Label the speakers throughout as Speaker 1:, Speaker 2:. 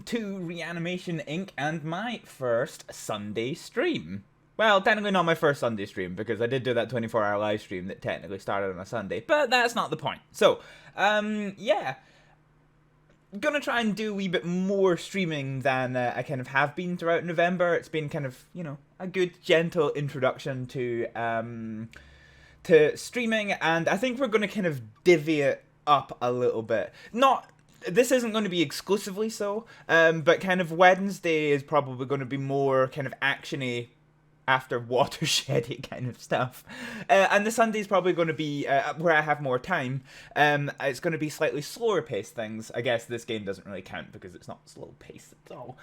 Speaker 1: to Reanimation Inc. and my first Sunday stream. Well, technically not my first Sunday stream, because I did do that 24-hour live stream that technically started on a Sunday, but that's not the point. So, yeah. Gonna try and do a wee bit more streaming than I kind of have been throughout November. It's been kind of, you know, a good, gentle introduction to streaming, and I think we're gonna kind of divvy it up a little bit. This isn't going to be exclusively so, but kind of Wednesday is probably going to be more kind of actiony after watershedy kind of stuff. And the Sunday's probably going to be where I have more time. It's going to be slightly slower paced things. I guess this game doesn't really count because it's not slow paced at all.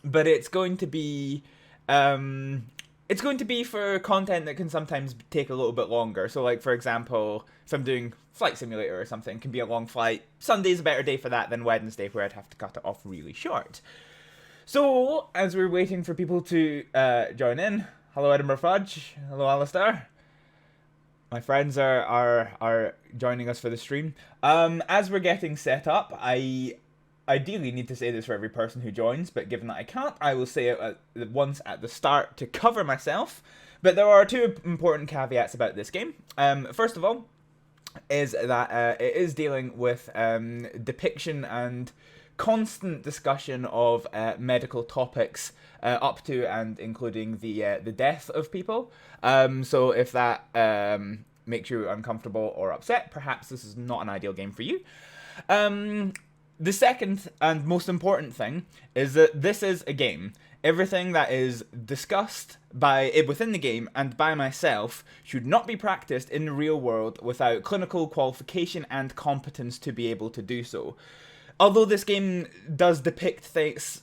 Speaker 1: But it's going to be for content that can sometimes take a little bit longer. So, like, for example, if I'm doing Flight Simulator or something, it can be a long flight. Sunday's a better day for that than Wednesday, where I'd have to cut it off really short. So, as we're waiting for people to join in, hello Edinburgh Fudge, hello Alistair. My friends are joining us for the stream. As we're getting set up, I ideally need to say this for every person who joins, but given that I can't, I will say it once at the start to cover myself. But there are two important caveats about this game. First of all, is that it is dealing with depiction and constant discussion of medical topics up to and including the death of people. So if that makes you uncomfortable or upset, perhaps this is not an ideal game for you. The second and most important thing is that this is a game. Everything that is discussed within the game and by myself should not be practiced in the real world without clinical qualification and competence to be able to do so. Although this game does depict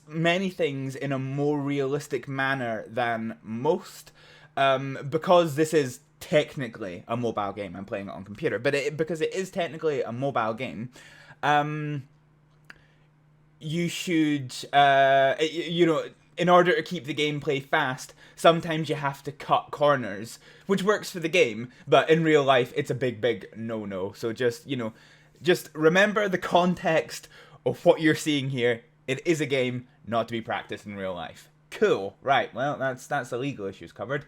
Speaker 1: many things in a more realistic manner than most, because this is technically a mobile game, I'm playing it on computer, but because it is technically a mobile game, you should, you know, in order to keep the gameplay fast, sometimes you have to cut corners, which works for the game, but in real life, it's a big no-no. So just, you know, just remember the context of what you're seeing here. It is a game not to be practiced in real life. Cool. Right, well, that's the legal issues covered.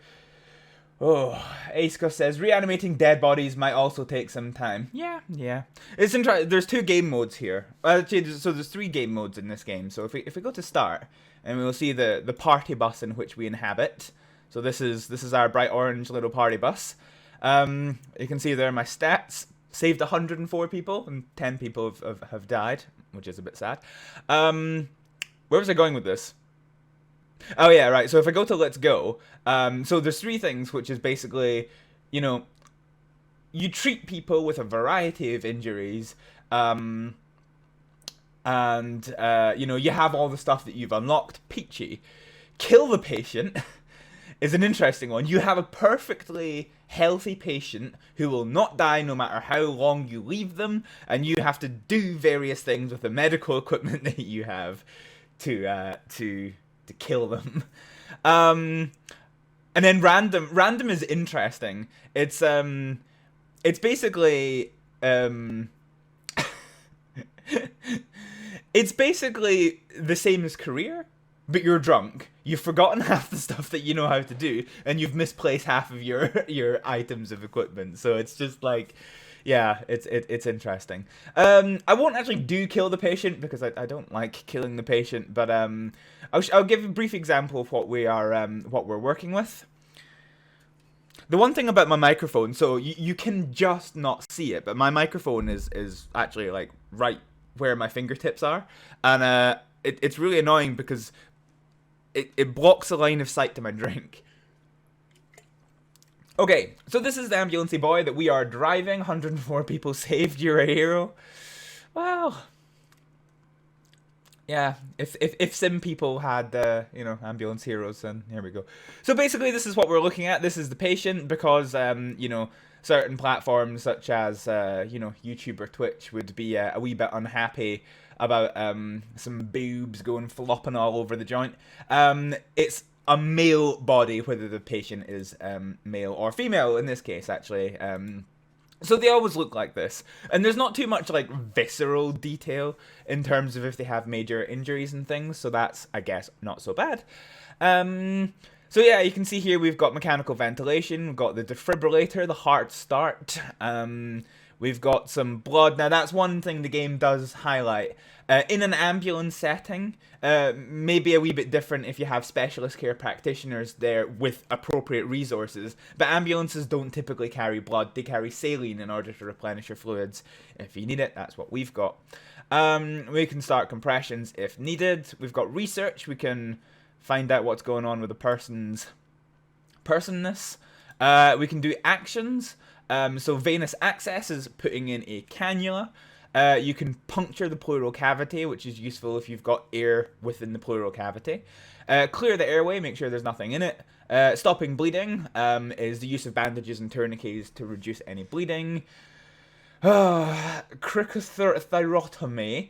Speaker 1: Oh, Aisco says, reanimating dead bodies might also take some time. Yeah. It's interesting. There's two game modes here. Actually, so there's three game modes in this game. So if we go to start, and we'll see the party bus in which we inhabit. So this is our bright orange little party bus. You can see there my stats. Saved 104 people, and 10 people have died, which is a bit sad. Where was I going with this? Oh yeah, right, so if I go to Let's Go, so there's three things, which is basically, you know, you treat people with a variety of injuries, and, you know, you have all the stuff that you've unlocked. Peachy. Kill the patient is an interesting one. You have a perfectly healthy patient who will not die no matter how long you leave them, and you have to do various things with the medical equipment that you have to kill them. And then random is interesting. It's basically it's basically the same as career, but you're drunk. You've forgotten half the stuff that you know how to do, and you've misplaced half of your items of equipment. So it's just like, yeah, it's interesting. I won't actually do kill the patient because I don't like killing the patient, but I'll give a brief example of what we're working with. The one thing about my microphone, so you can just not see it, but my microphone is actually like right where my fingertips are, and it's really annoying because it blocks a line of sight to my drink. Okay, so this is the ambulancey boy that we are driving. 104 people saved. You're a hero. Well, yeah. If sim people had you know, ambulance heroes, then here we go. So basically, this is what we're looking at. This is the patient because you know, certain platforms such as you know, YouTube or Twitch would be a wee bit unhappy about some boobs going flopping all over the joint. It's a male body, whether the patient is male or female in this case, actually. So they always look like this, and there's not too much like visceral detail in terms of if they have major injuries and things, so that's, I guess, not so bad. So yeah, you can see here we've got mechanical ventilation, we've got the defibrillator, the heart start, we've got some blood. Now that's one thing the game does highlight. In an ambulance setting, maybe a wee bit different if you have specialist care practitioners there with appropriate resources, but ambulances don't typically carry blood, they carry saline in order to replenish your fluids. If you need it, that's what we've got. We can start compressions if needed. We've got research, we can find out what's going on with the personness. We can do actions, so venous access is putting in a cannula. You can puncture the pleural cavity, which is useful if you've got air within the pleural cavity. Clear the airway, make sure there's nothing in it. Stopping bleeding is the use of bandages and tourniquets to reduce any bleeding. Cricothyrotomy,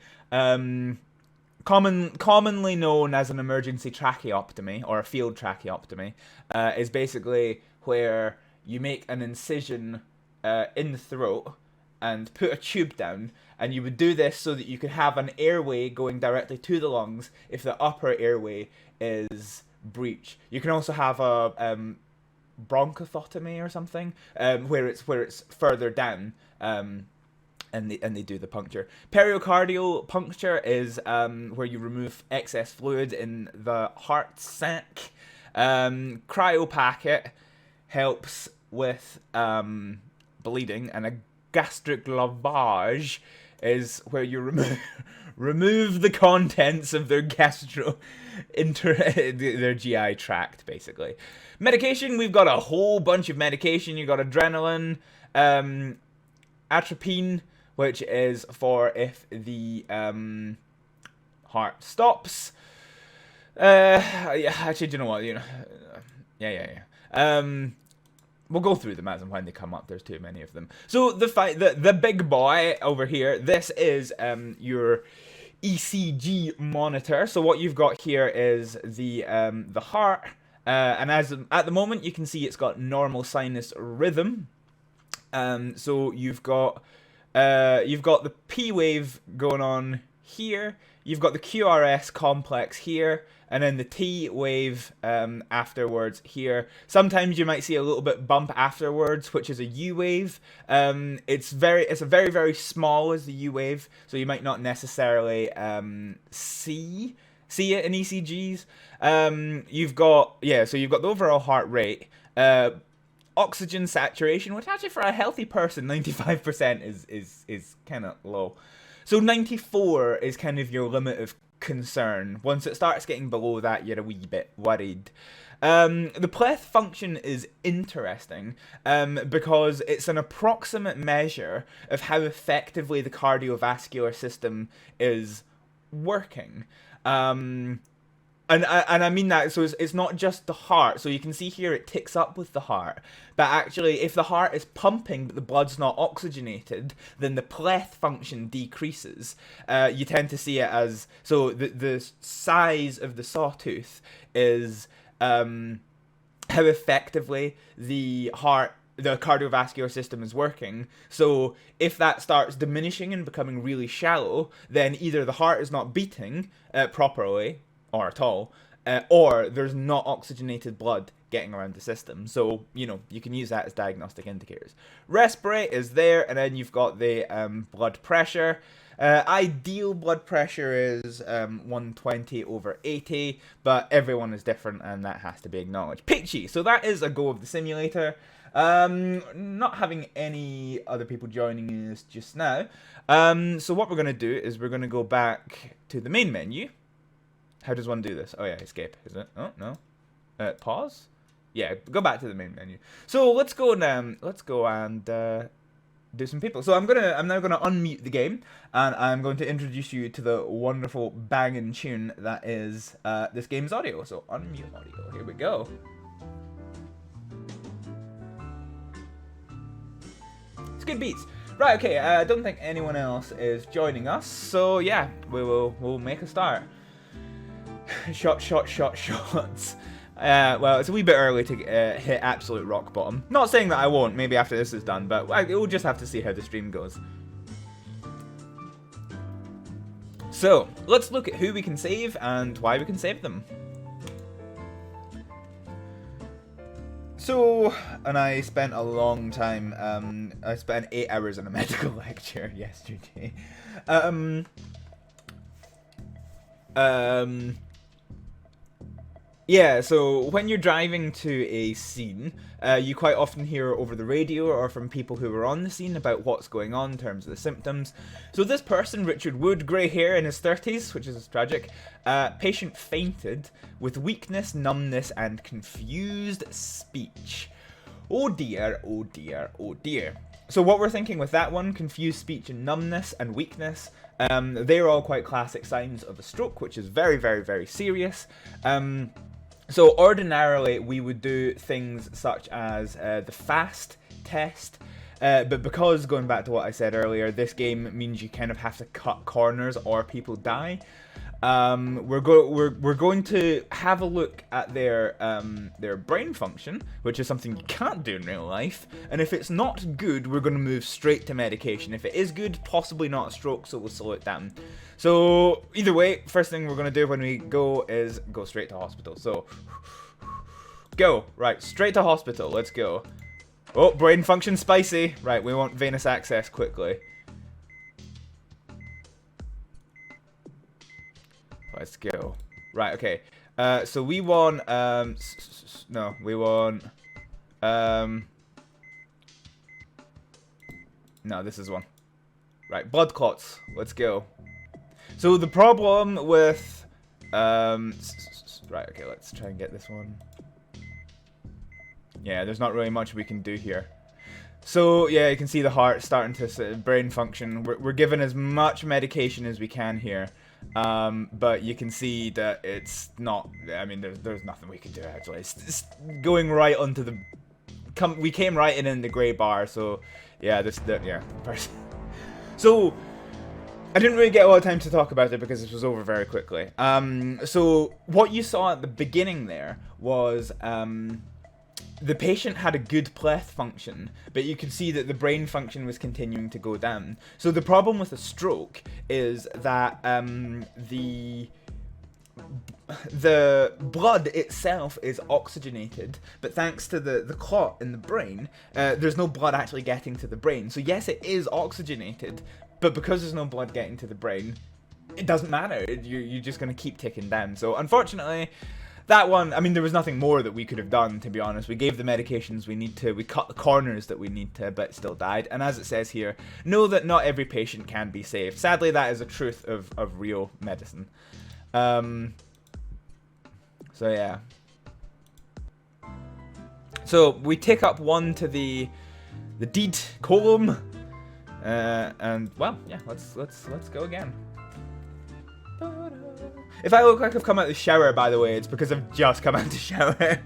Speaker 1: commonly known as an emergency tracheotomy or a field tracheotomy, is basically where you make an incision in the throat and put a tube down, and you would do this so that you could have an airway going directly to the lungs if the upper airway is breached. You can also have a bronchothotomy or something, where it's further down, and they do the puncture. Pericardial puncture is where you remove excess fluid in the heart sac. Cryopacket helps with bleeding, and a gastric lavage is where you remove the contents of their their GI tract, basically. Medication, we've got a whole bunch of medication. You've got adrenaline, atropine, which is for if the heart stops. Yeah, actually, do you know what? Yeah. We'll go through them as and when they come up. There's too many of them. So the big boy over here, this is your ECG monitor. So what you've got here is the heart, and at the moment you can see it's got normal sinus rhythm. So you've got the P wave going on here. You've got the QRS complex here, and then the T wave afterwards here. Sometimes you might see a little bit bump afterwards, which is a U wave. It's a very small as the U wave, so you might not necessarily see it in ECGs. You've got the overall heart rate. Oxygen saturation, which actually for a healthy person, 95% is kind of low. So 94 is kind of your limit of concern. Once it starts getting below that, you're a wee bit worried. The pleth function is interesting because it's an approximate measure of how effectively the cardiovascular system is working. And I mean that, so it's not just the heart. So you can see here it ticks up with the heart. But actually, if the heart is pumping but the blood's not oxygenated, then the pleth function decreases. You tend to see it as, so the size of the sawtooth is how effectively the cardiovascular system is working. So if that starts diminishing and becoming really shallow, then either the heart is not beating properly, or at all, or there's not oxygenated blood getting around the system. So, you can use that as diagnostic indicators. Respirate is there, and then you've got the blood pressure. Ideal blood pressure is 120/80, but everyone is different, and that has to be acknowledged. Pitchy, so that is a go of the simulator. Not having any other people joining us just now. So what we're going to do is we're going to go back to the main menu. How does one do this? Oh yeah, escape, is it? Oh, no. Pause? Yeah, go back to the main menu. So let's go and do some people. So I'm now gonna unmute the game, and I'm going to introduce you to the wonderful banging tune that is this game's audio. So unmute audio. Here we go. It's good beats. Right, okay, I don't think anyone else is joining us, so yeah, we'll make a start. Shots. Well, it's a wee bit early to hit absolute rock bottom. Not saying that I won't, maybe after this is done, but we'll just have to see how the stream goes. So, let's look at who we can save and why we can save them. So, and I spent a long time, I spent 8 hours in a medical lecture yesterday. Yeah, so when you're driving to a scene, you quite often hear over the radio or from people who are on the scene about what's going on in terms of the symptoms. So this person, Richard Wood, grey hair in his 30s, which is tragic, patient fainted with weakness, numbness, and confused speech. Oh dear, oh dear, oh dear. So what we're thinking with that one, confused speech and numbness and weakness, they're all quite classic signs of a stroke, which is very, very, very serious. So ordinarily we would do things such as the FAST test, but because, going back to what I said earlier, this game means you kind of have to cut corners or people die. We're going to have a look at their brain function, which is something you can't do in real life. And if it's not good, we're going to move straight to medication. If it is good, possibly not a stroke, so we'll slow it down. So either way, first thing we're going to do when we go is go straight to hospital. So go right straight to hospital. Let's go. Oh, brain function spicy. Right, we want venous access quickly. Let's go. Right, okay. So we want, no, we want, no, this is one. Right, blood clots. Let's go. So the problem with, right, okay, let's try and get this one. Yeah, there's not really much we can do here. So, yeah, you can see the heart starting to brain function. We're given as much medication as we can here. But you can see that it's not, I mean, there's nothing we can do, actually. It's going right onto the, we came right in the grey bar, so, yeah, yeah. So, I didn't really get a lot of time to talk about it because this was over very quickly. So, what you saw at the beginning there was, the patient had a good pleth function, but you could see that the brain function was continuing to go down. So the problem with a stroke is that the blood itself is oxygenated, but thanks to the clot in the brain, there's no blood actually getting to the brain. So yes, it is oxygenated, but because there's no blood getting to the brain, it doesn't matter. You're just going to keep ticking down. So unfortunately, that one, I mean, there was nothing more that we could have done, to be honest. We gave the medications we need to, we cut the corners that we need to, but still died. And as it says here, know that not every patient can be saved. Sadly, that is a truth of real medicine. So, yeah. So, we take up one to the deed column. And, well, yeah, let's go again. If I look like I've come out of the shower, by the way, it's because I've just come out of the shower.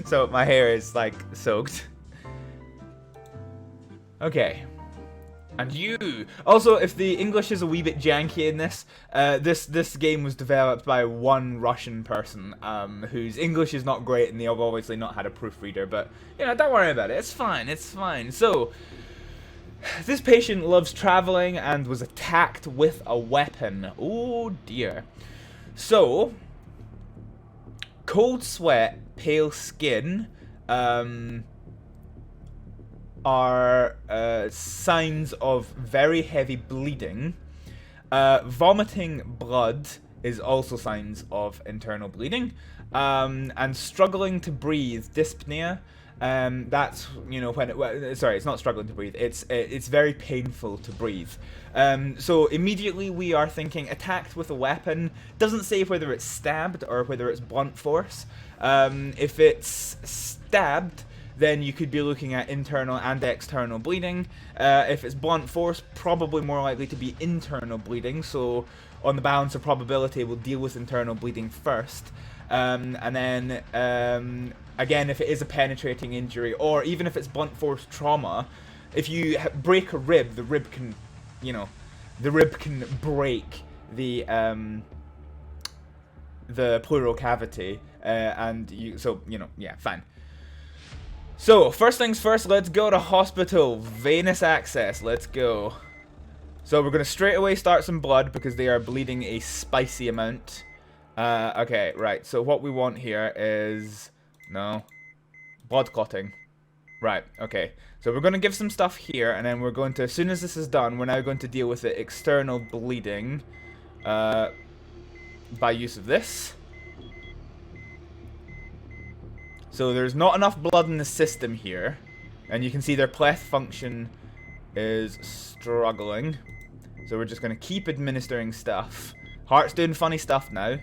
Speaker 1: So my hair is, like, soaked. Okay. And you! Also, if the English is a wee bit janky in this, this game was developed by one Russian person, whose English is not great, and they have obviously not had a proofreader, but, you know, don't worry about it. It's fine, it's fine. So, this patient loves traveling and was attacked with a weapon. Oh dear. So, cold sweat, pale skin, are signs of very heavy bleeding. Vomiting blood is also signs of internal bleeding. And struggling to breathe, dyspnea. That's, you know, when sorry, it's not struggling to breathe, it's very painful to breathe. So immediately we are thinking attacked with a weapon. Doesn't say whether it's stabbed or whether it's blunt force. If it's stabbed, then you could be looking at internal and external bleeding. If it's blunt force, probably more likely to be internal bleeding, so on the balance of probability we'll deal with internal bleeding first. And then, again, if it is a penetrating injury, or even if it's blunt force trauma, if you break a rib, the rib can, you know, the rib can break the the pleural cavity, and yeah, fine. So first things first, let's go to hospital. Venous access, let's go. So we're gonna straight away start some blood because they are bleeding a spicy amount. Okay, right. So what we want here is blood clotting. Right. Okay. So we're gonna give some stuff here, and then we're going to, as soon as this is done, we're now going to deal with the external bleeding. By use of this. So there's not enough blood in the system here, and you can see their pleth function is struggling. So we're just going to keep administering stuff. Heart's doing funny stuff now.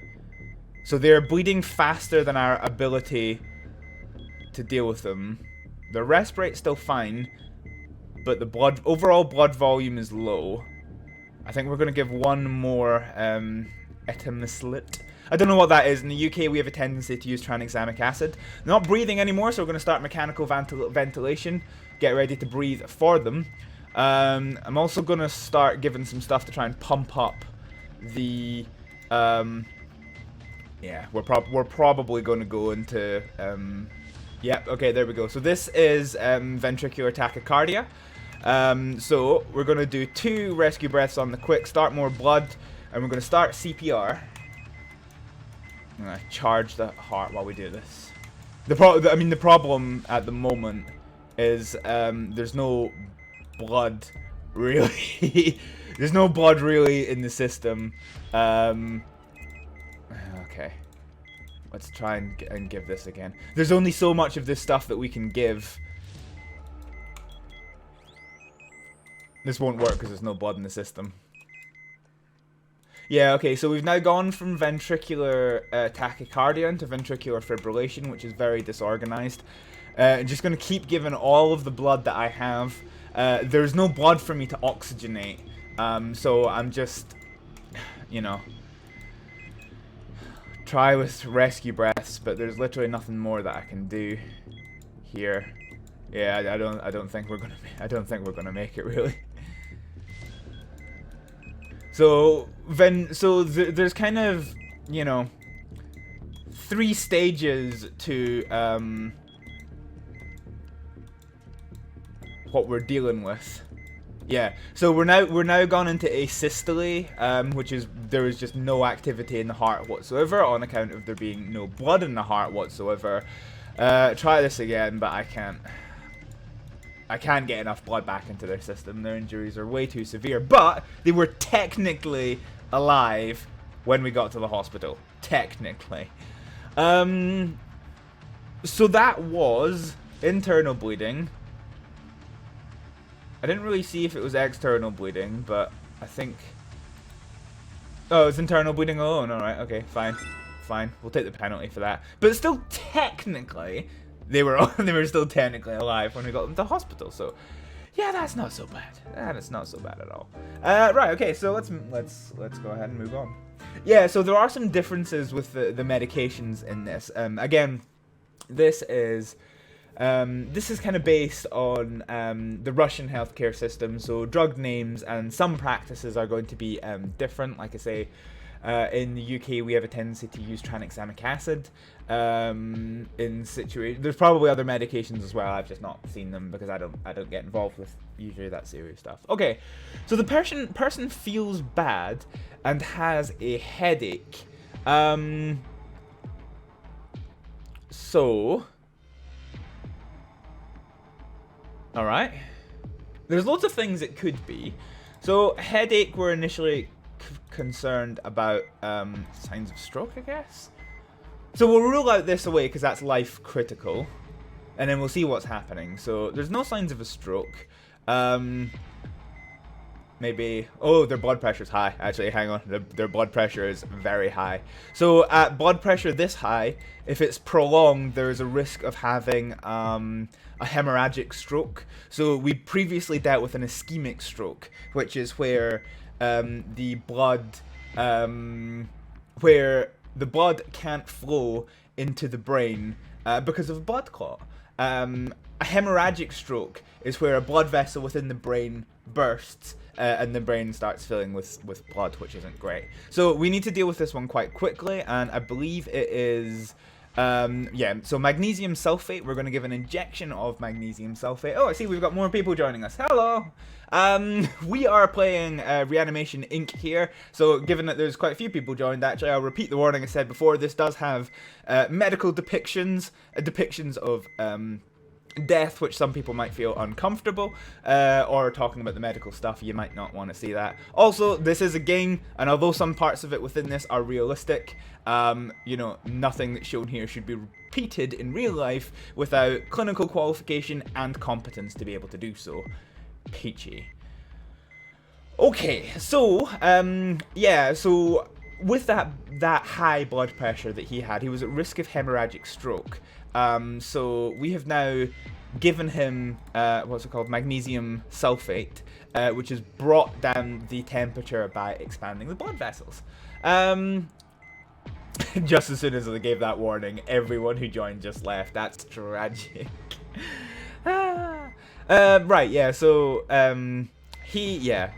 Speaker 1: So they're bleeding faster than our ability to deal with them. The respirate's still fine, but the overall blood volume is low. I think we're going to give one more etemistlit. I don't know what that is. In the UK, we have a tendency to use tranexamic acid. They're not breathing anymore, so we're going to start mechanical ventilation. Get ready to breathe for them. I'm also going to start giving some stuff to try and pump up the... yeah, we're probably going to go into... yeah, okay, there we go. So this is ventricular tachycardia. So we're going to do 2 rescue breaths on the quick, start more blood, and we're going to start CPR. I'm going to charge the heart while we do this. The problem at the moment is there's no blood really. There's no blood really in the system. Okay. Let's try and give this again. There's only so much of this stuff that we can give. This won't work because there's no blood in the system. Yeah, okay, so we've now gone from ventricular tachycardia into ventricular fibrillation, which is very disorganized. I'm just going to keep giving all of the blood that I have. There's no blood for me to oxygenate, so I'm just, try with rescue breaths, but there's literally nothing more that I can do here. Yeah, I don't think we're gonna make it really. So there's kind of, 3 stages to what we're dealing with. Yeah, so we're now gone into asystole, which is there is just no activity in the heart whatsoever on account of there being no blood in the heart whatsoever. Try this again, but I can't get enough blood back into their system. Their injuries are way too severe, but they were technically alive when we got to the hospital. Technically. So that was internal bleeding. I didn't really see if it was external bleeding, but I think... Oh, it's internal bleeding alone. Alright, okay, fine. Fine. We'll take the penalty for that. But still, technically... They were still technically alive when we got them to hospital, so yeah, that's not so bad. That is not so bad at all. Right, okay, so let's go ahead and move on. Yeah, so there are some differences with the medications in this. Again, this is kind of based on the Russian healthcare system, so drug names and some practices are going to be different. Like I say, in the UK, we have a tendency to use tranexamic acid in situations. There's probably other medications as well. I've just not seen them because I don't get involved with usually that serious stuff. Okay, so the person feels bad and has a headache. So, all right. There's lots of things it could be. So headache, we're initially concerned about signs of stroke, I guess. So we'll rule out this away because that's life critical, and then we'll see what's happening. So there's no signs of a stroke. Maybe, oh, their blood pressure's high. Actually, hang on, their blood pressure is very high. So at blood pressure this high, if it's prolonged, there's a risk of having a hemorrhagic stroke. So we previously dealt with an ischemic stroke, which is where the blood can't flow into the brain because of a blood clot. A hemorrhagic stroke is where a blood vessel within the brain bursts and the brain starts filling with blood, which isn't great. So we need to deal with this one quite quickly, and I believe it is, yeah, so magnesium sulfate. We're going to give an injection of magnesium sulfate. Oh, I see we've got more people joining us. Hello! We are playing Reanimation Inc. here, so given that there's quite a few people joined, actually, I'll repeat the warning I said before. This does have medical depictions of death, which some people might feel uncomfortable, or talking about the medical stuff, you might not want to see that. Also, this is a game, and although some parts of it within this are realistic, you know, nothing that's shown here should be repeated in real life without clinical qualification and competence to be able to do so. Peachy. Okay, so, yeah, so with that high blood pressure that he had, he was at risk of hemorrhagic stroke. So we have now given him, what's it called, magnesium sulfate, which has brought down the temperature by expanding the blood vessels. Just as soon as I gave that warning, everyone who joined just left. That's tragic. Right, yeah, so,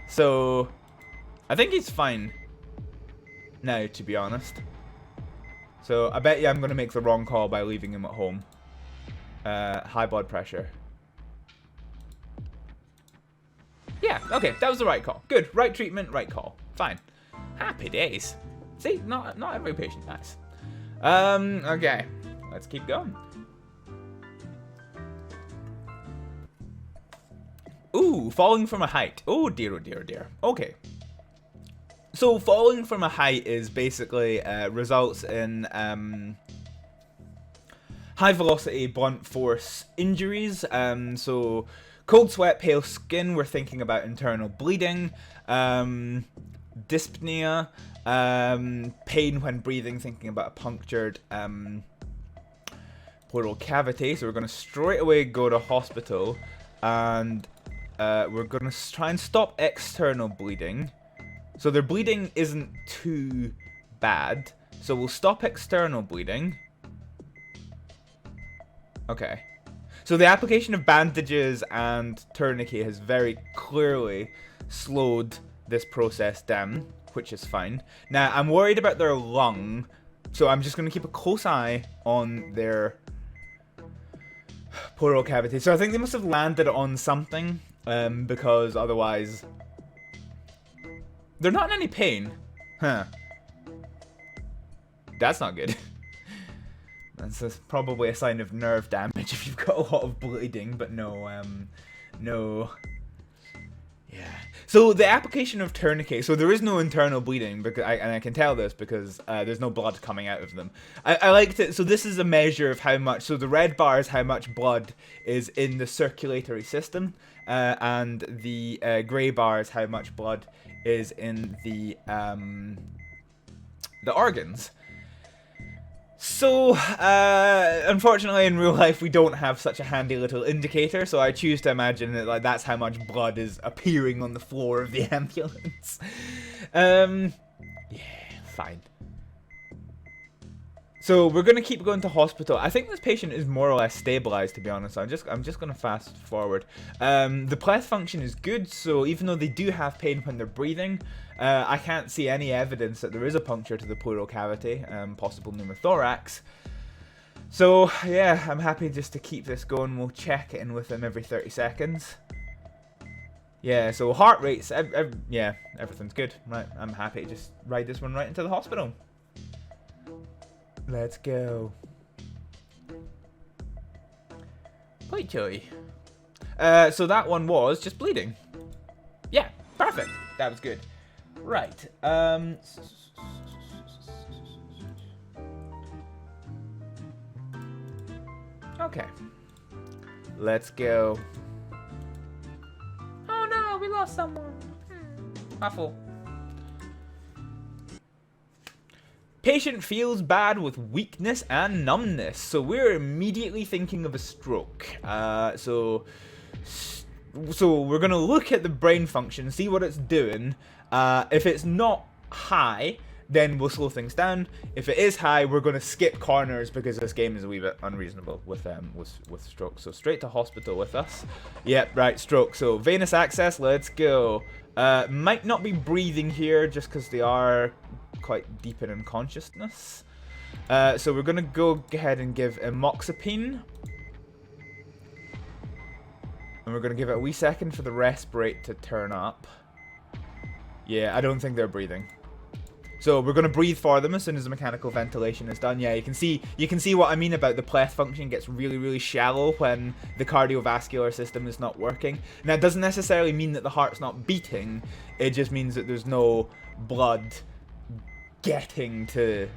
Speaker 1: so I think he's fine now, to be honest. So I bet you I'm going to make the wrong call by leaving him at home. High blood pressure. Yeah, okay, that was the right call. Good, right treatment, right call. Fine. Happy days. See, not every patient dies. Okay, let's keep going. Ooh, falling from a height. Oh dear, oh dear, oh dear. Okay. So falling from a height is basically results in high velocity blunt force injuries. So cold sweat, pale skin, we're thinking about internal bleeding, dyspnea, pain when breathing, thinking about a punctured pleural cavity. So we're going to straight away go to hospital, and we're going to try and stop external bleeding. So their bleeding isn't too bad. So we'll stop external bleeding. Okay. So the application of bandages and tourniquet has very clearly slowed this process down, which is fine. Now, I'm worried about their lung, so I'm just going to keep a close eye on their pleural cavity. So I think they must have landed on something, because otherwise... They're not in any pain. Huh. That's not good. That's probably a sign of nerve damage if you've got a lot of bleeding, but no, no. Yeah. So the application of tourniquet, so there is no internal bleeding, because and I can tell this because there's no blood coming out of them. I liked it. So this is a measure of how much, so the red bar is how much blood is in the circulatory system, and the grey bar is how much blood is in the organs. So, unfortunately in real life we don't have such a handy little indicator, so I choose to imagine that like that's how much blood is appearing on the floor of the ambulance. Yeah, fine. So we're gonna keep going to hospital. I think this patient is more or less stabilized, to be honest. I'm just gonna fast forward. The breath function is good, so even though they do have pain when they're breathing, I can't see any evidence that there is a puncture to the pleural cavity, possible pneumothorax. So yeah, I'm happy just to keep this going. We'll check in with them every 30 seconds. Yeah, so heart rates, yeah, everything's good. Right, I'm happy to just ride this one right into the hospital. Let's go. Wait, Joey. So that one was just bleeding. Yeah, perfect. That was good. Right. Okay. Let's go. Oh no, we lost someone. Awful. Patient feels bad with weakness and numbness, so we're immediately thinking of a stroke. So we're gonna look at the brain function, see what it's doing. If it's not high, then we'll slow things down. If it is high, we're going to skip corners because this game is a wee bit unreasonable with stroke. So straight to hospital with us. Yep, right, stroke. So venous access, let's go. Might not be breathing here just because they are quite deep in unconsciousness. So we're going to go ahead and give amoxapine. And we're going to give it a wee second for the respirate to turn up. Yeah, I don't think they're breathing. So we're going to breathe for them as soon as the mechanical ventilation is done. Yeah, you can see what I mean about the pleth function gets really, really shallow when the cardiovascular system is not working. Now, it doesn't necessarily mean that the heart's not beating. It just means that there's no blood getting to...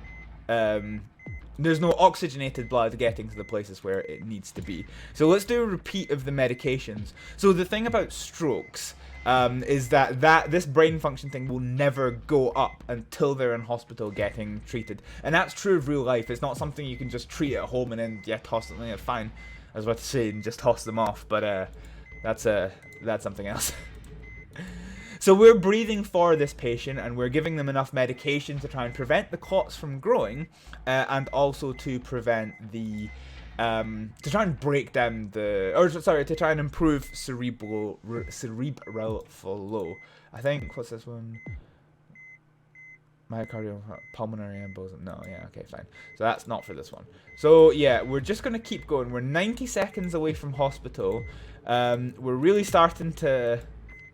Speaker 1: there's no oxygenated blood getting to the places where it needs to be. So let's do a repeat of the medications. So the thing about strokes... is that this brain function thing will never go up until they're in hospital getting treated. And that's true of real life. It's not something you can just treat at home and then, yeah, toss them. Yeah, fine. I was about to say, and just toss them off. But that's something else. So we're breathing for this patient, and we're giving them enough medication to try and prevent the clots from growing, and also to prevent the... to try and break down to try and improve cerebral flow. I think, what's this one? Myocardial pulmonary embolism. No, yeah, okay, fine. So that's not for this one. So yeah, we're just gonna keep going. We're 90 seconds away from hospital. We're really starting to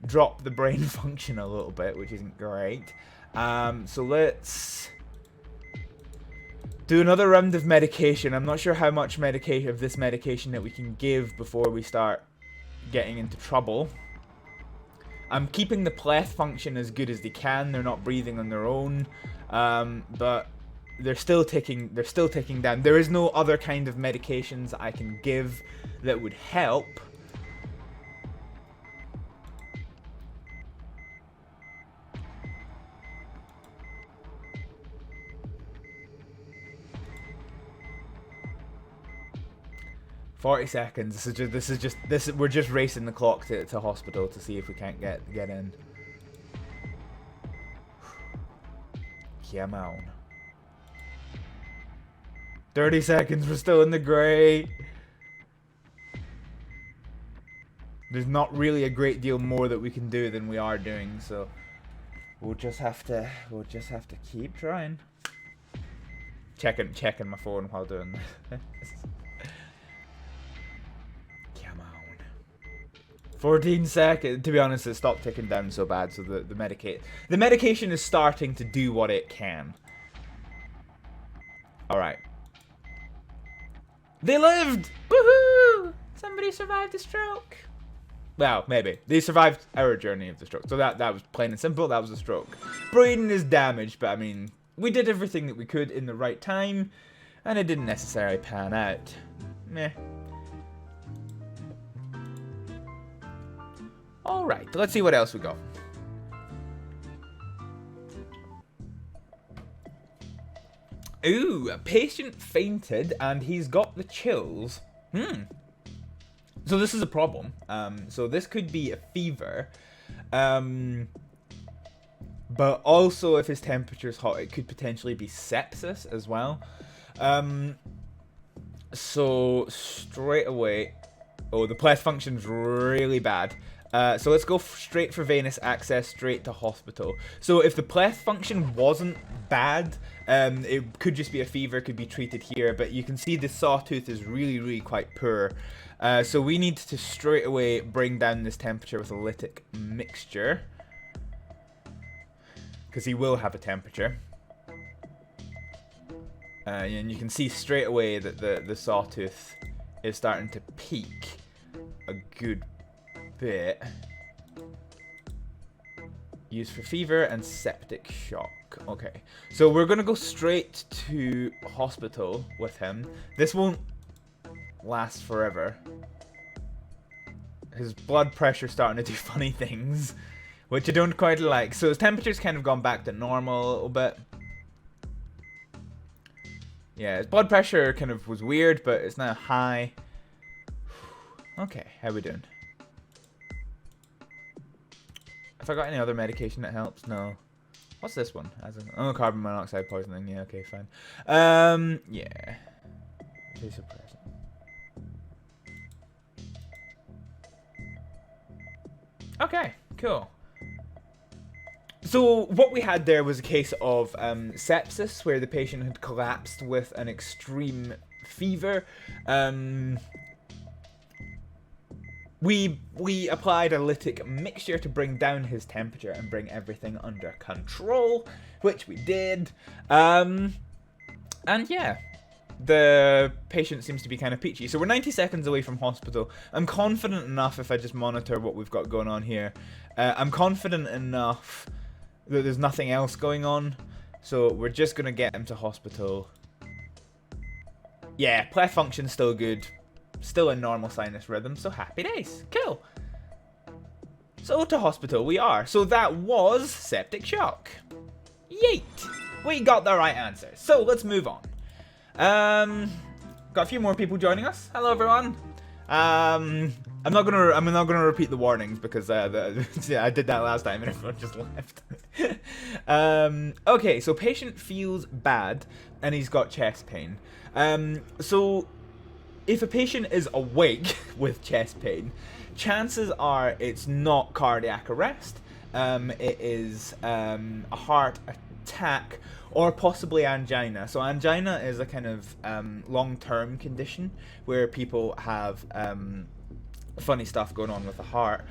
Speaker 1: drop the brain function a little bit, which isn't great. So let's do another round of medication. I'm not sure how much of this medication that we can give before we start getting into trouble. I'm keeping the pleth function as good as they can. They're not breathing on their own, but they're still ticking down. There is no other kind of medications I can give that would help. "40 seconds. We're just racing the clock to hospital to see if we can't get in." Come on. 30 seconds. We're still in the grey. There's not really a great deal more that we can do than we are doing, so we'll just have to keep trying. Checking my phone while doing this. 14 seconds. To be honest, it stopped ticking down so bad, so the medication is starting to do what it can. Alright. They lived! Woohoo! Somebody survived a stroke. Well, maybe. They survived our journey of the stroke. So that was plain and simple. That was a stroke. Brain is damaged, but I mean, we did everything that we could in the right time, and it didn't necessarily pan out. Meh. Alright, let's see what else we got. Ooh, a patient fainted and he's got the chills. So this is a problem. So this could be a fever. But also if his temperature's hot, it could potentially be sepsis as well. So straight away... Oh, the pleth function's really bad. So let's go straight for venous access, straight to hospital. So if the pleth function wasn't bad, it could just be a fever, could be treated here, but you can see the sawtooth is really, really quite poor. So we need to straight away bring down this temperature with a lytic mixture, because he will have a temperature. And you can see straight away that the sawtooth is starting to peak a good bit. Used for fever and septic shock. Okay, so we're gonna go straight to hospital with him. This won't last forever. His blood pressure's starting to do funny things, which I don't quite like. So his temperature's kind of gone back to normal a little bit. Yeah, his blood pressure kind of was weird, but it's now high. Okay, how we doing? Have I got any other medication that helps? No. What's this one? Oh, carbon monoxide poisoning. Yeah, okay, fine. Yeah. Vasopressin. Okay, cool. So what we had there was a case of sepsis, where the patient had collapsed with an extreme fever. We applied a lytic mixture to bring down his temperature and bring everything under control, which we did. And yeah, the patient seems to be kind of peachy. So we're 90 seconds away from hospital. I'm confident enough, if I just monitor what we've got going on here, I'm confident enough that there's nothing else going on. So we're just going to get him to hospital. Yeah, pleth function's still good. Still a normal sinus rhythm, so happy days. Cool. So to hospital we are. So that was septic shock. Yeet! We got the right answer. So let's move on. Got a few more people joining us. Hello everyone. I'm not gonna repeat the warnings because yeah, I did that last time and everyone just left. Okay, so patient feels bad and he's got chest pain. So if a patient is awake with chest pain, chances are it's not cardiac arrest. It is a heart attack or possibly angina. So angina is a kind of long-term condition where people have funny stuff going on with the heart.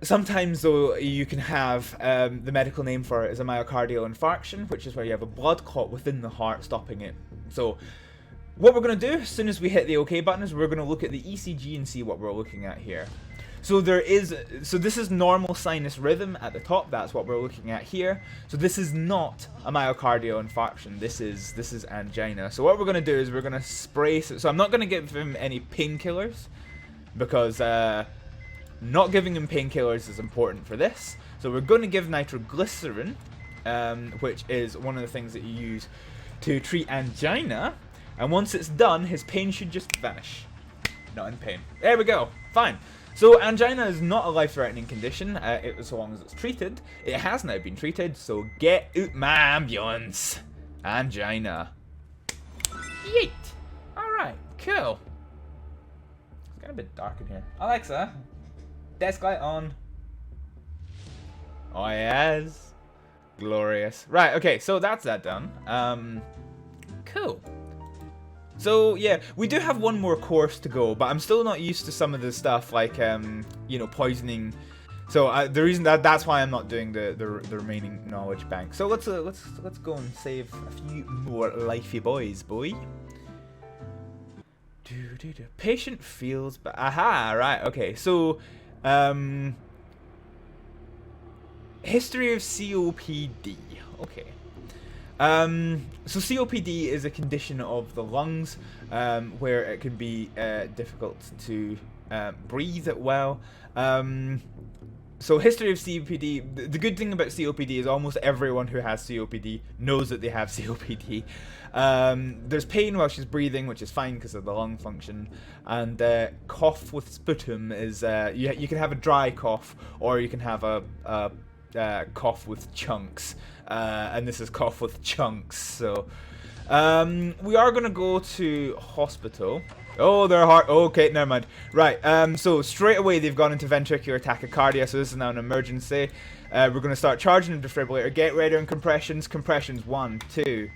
Speaker 1: Sometimes though you can have the medical name for it is a myocardial infarction, which is where you have a blood clot within the heart stopping it. So what we're going to do as soon as we hit the OK button is we're going to look at the ECG and see what we're looking at here. So this is normal sinus rhythm at the top. That's what we're looking at here. So this is not a myocardial infarction. This is angina. So what we're going to do is we're going to spray. So I'm not going to give him any painkillers because not giving him painkillers is important for this. So we're going to give nitroglycerin, which is one of the things that you use to treat angina. And once it's done, his pain should just vanish. Not in pain. There we go. Fine. So angina is not a life-threatening condition, so long as it's treated. It has now been treated, so get out my ambulance. Angina. Yeet. Alright, cool. It's getting a bit dark in here. Alexa, desk light on. Oh yes. Glorious. Right, okay, so that's that done. Cool. So yeah, we do have one more course to go, but I'm still not used to some of the stuff like you know, poisoning. So the reason that's why I'm not doing the remaining knowledge bank. So let's go and save a few more lifey boys, boy. Patient feels bad. Aha, right, okay. So history of COPD. Okay. So COPD is a condition of the lungs where it can be difficult to breathe well. So history of COPD, the good thing about COPD is almost everyone who has COPD knows that they have COPD. There's pain while she's breathing, which is fine because of the lung function. And cough with sputum is, you can have a dry cough or you can have a cough with chunks. And this is cough with chunks, so we are gonna go to hospital. Oh, their heart. Okay, never mind. Right. So straight away they've gone into ventricular tachycardia. So this is now an emergency. We're gonna start charging the defibrillator. Get ready on compressions. Compressions. 1, 2,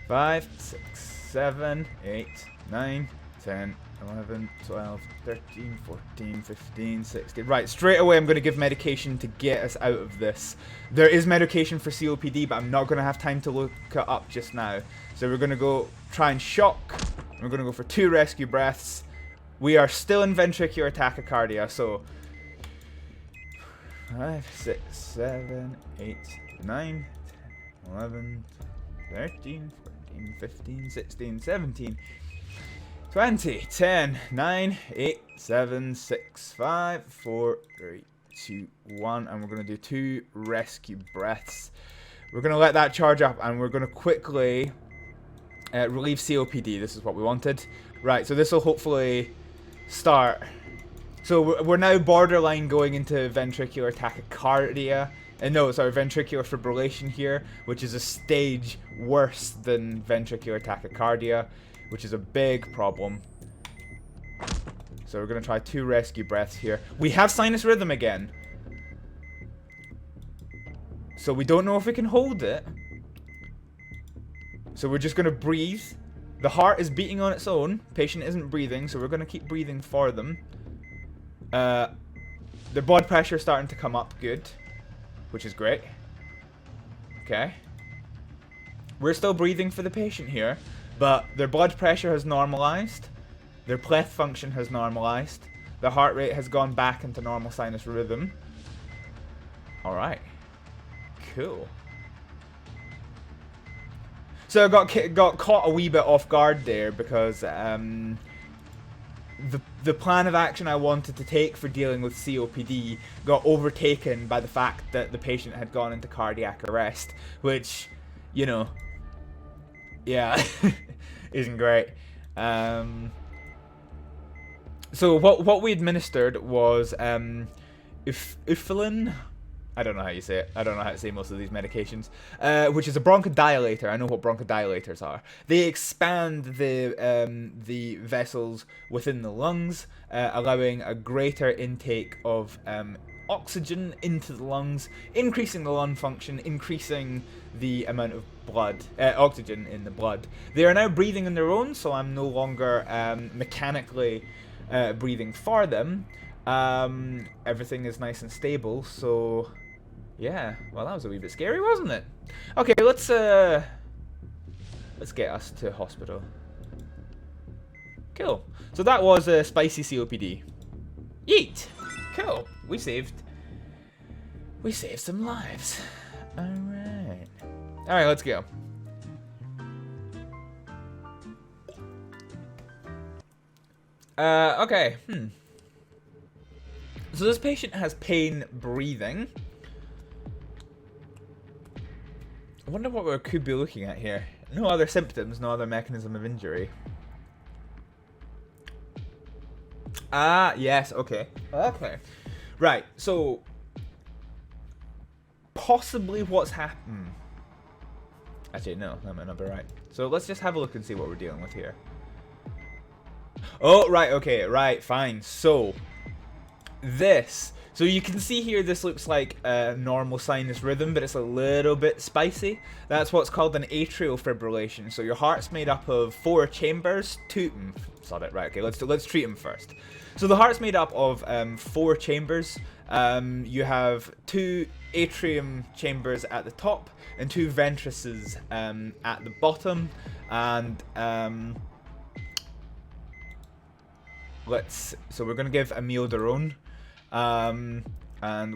Speaker 1: 5, 6, 7, 8, 9, 10. 11, 12, 13, 14, 15, 16. Right, straight away I'm going to give medication to get us out of this. There is medication for COPD, but I'm not going to have time to look it up just now. So we're going to go try and shock. We're going to go for 2 rescue breaths. We are still in ventricular tachycardia, so 5, 6, 7, 8, 9, 10, 11, 13, 14, 15, 16, 17, 20, 10, 9, 8, 7, 6, 5, 4, 3, 2, 1, and we're going to do 2 rescue breaths. We're going to let that charge up, and we're going to quickly relieve COPD. This is what we wanted. Right, so this will hopefully start. So we're now borderline going into ventricular tachycardia. No, sorry, ventricular fibrillation here, which is a stage worse than ventricular tachycardia, which is a big problem. So we're going to try 2 rescue breaths here. We have sinus rhythm again. So we don't know if we can hold it. So we're just going to breathe. The heart is beating on its own. Patient isn't breathing, so we're going to keep breathing for them. The blood pressure is starting to come up. Good. Which is great. Okay. We're still breathing for the patient here, but their blood pressure has normalized. Their pleth function has normalized. The heart rate has gone back into normal sinus rhythm. Alright. Cool. So I got caught a wee bit off guard there because the plan of action I wanted to take for dealing with COPD got overtaken by the fact that the patient had gone into cardiac arrest, which, you know, yeah, isn't great. So what we administered was Ufilin. I don't know how you say it. I don't know how to say most of these medications. Which is a bronchodilator. I know what bronchodilators are. They expand the vessels within the lungs, allowing a greater intake of oxygen into the lungs, increasing the lung function, increasing the amount of blood, oxygen in the blood. They are now breathing on their own, so I'm no longer mechanically breathing for them. Everything is nice and stable, so yeah, well, that was a wee bit scary, wasn't it? Okay, let's get us to hospital. Cool. So that was a spicy COPD. Yeet. Cool. We saved some lives. Alright. Alright, let's go. Okay. So this patient has pain breathing. I wonder what we could be looking at here. No other symptoms, no other mechanism of injury. Ah, yes, okay. Okay. Right, so possibly what's happened. Actually, no, that might not be right. So let's just have a look and see what we're dealing with here. Oh, right, okay, right, fine. So you can see here, this looks like a normal sinus rhythm, but it's a little bit spicy. That's what's called an atrial fibrillation. So your heart's made up of 4 chambers. Right, okay, let's treat them first. So the heart's made up of 4 chambers. You have 2 atrium chambers at the top and 2 ventruses at the bottom. And so we're going to give amiodarone. And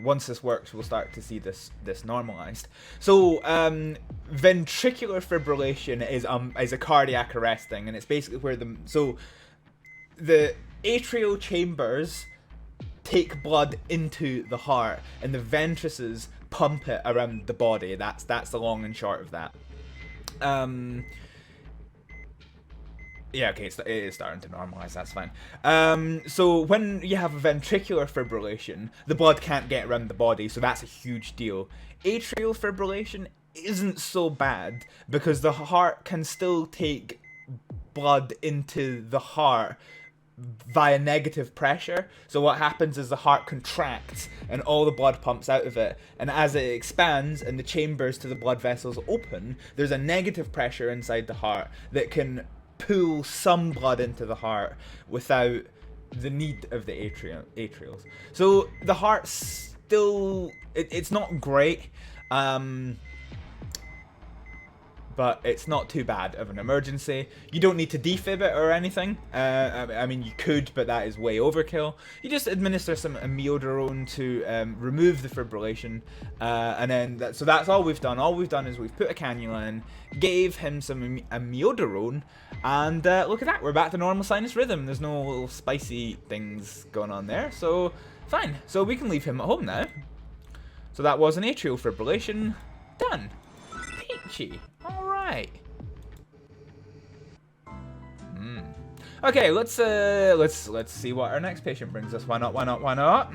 Speaker 1: once this works, we'll start to see this normalized. So ventricular fibrillation is a cardiac arrest thing, and it's basically where the atrial chambers take blood into the heart, and the ventruses pump it around the body. That's the long and short of that. Yeah, okay, it is starting to normalize, that's fine. So when you have a ventricular fibrillation, the blood can't get around the body, so that's a huge deal. Atrial fibrillation isn't so bad, because the heart can still take blood into the heart via negative pressure. So what happens is the heart contracts and all the blood pumps out of it, and as it expands and the chambers to the blood vessels open, there's a negative pressure inside the heart that can pull some blood into the heart without the need of the atrials. So the heart's still, it's not great, but it's not too bad of an emergency. You don't need to defib it or anything. I mean, you could, but that is way overkill. You just administer some amiodarone to remove the fibrillation, and then so that's all we've done. All we've done is we've put a cannula in, gave him some amiodarone, and look at that, we're back to normal sinus rhythm. There's no little spicy things going on there, so fine. So we can leave him at home now. So that was an atrial fibrillation done. Peachy. All right. Okay, let's see what our next patient brings us. Why not? Why not? Why not?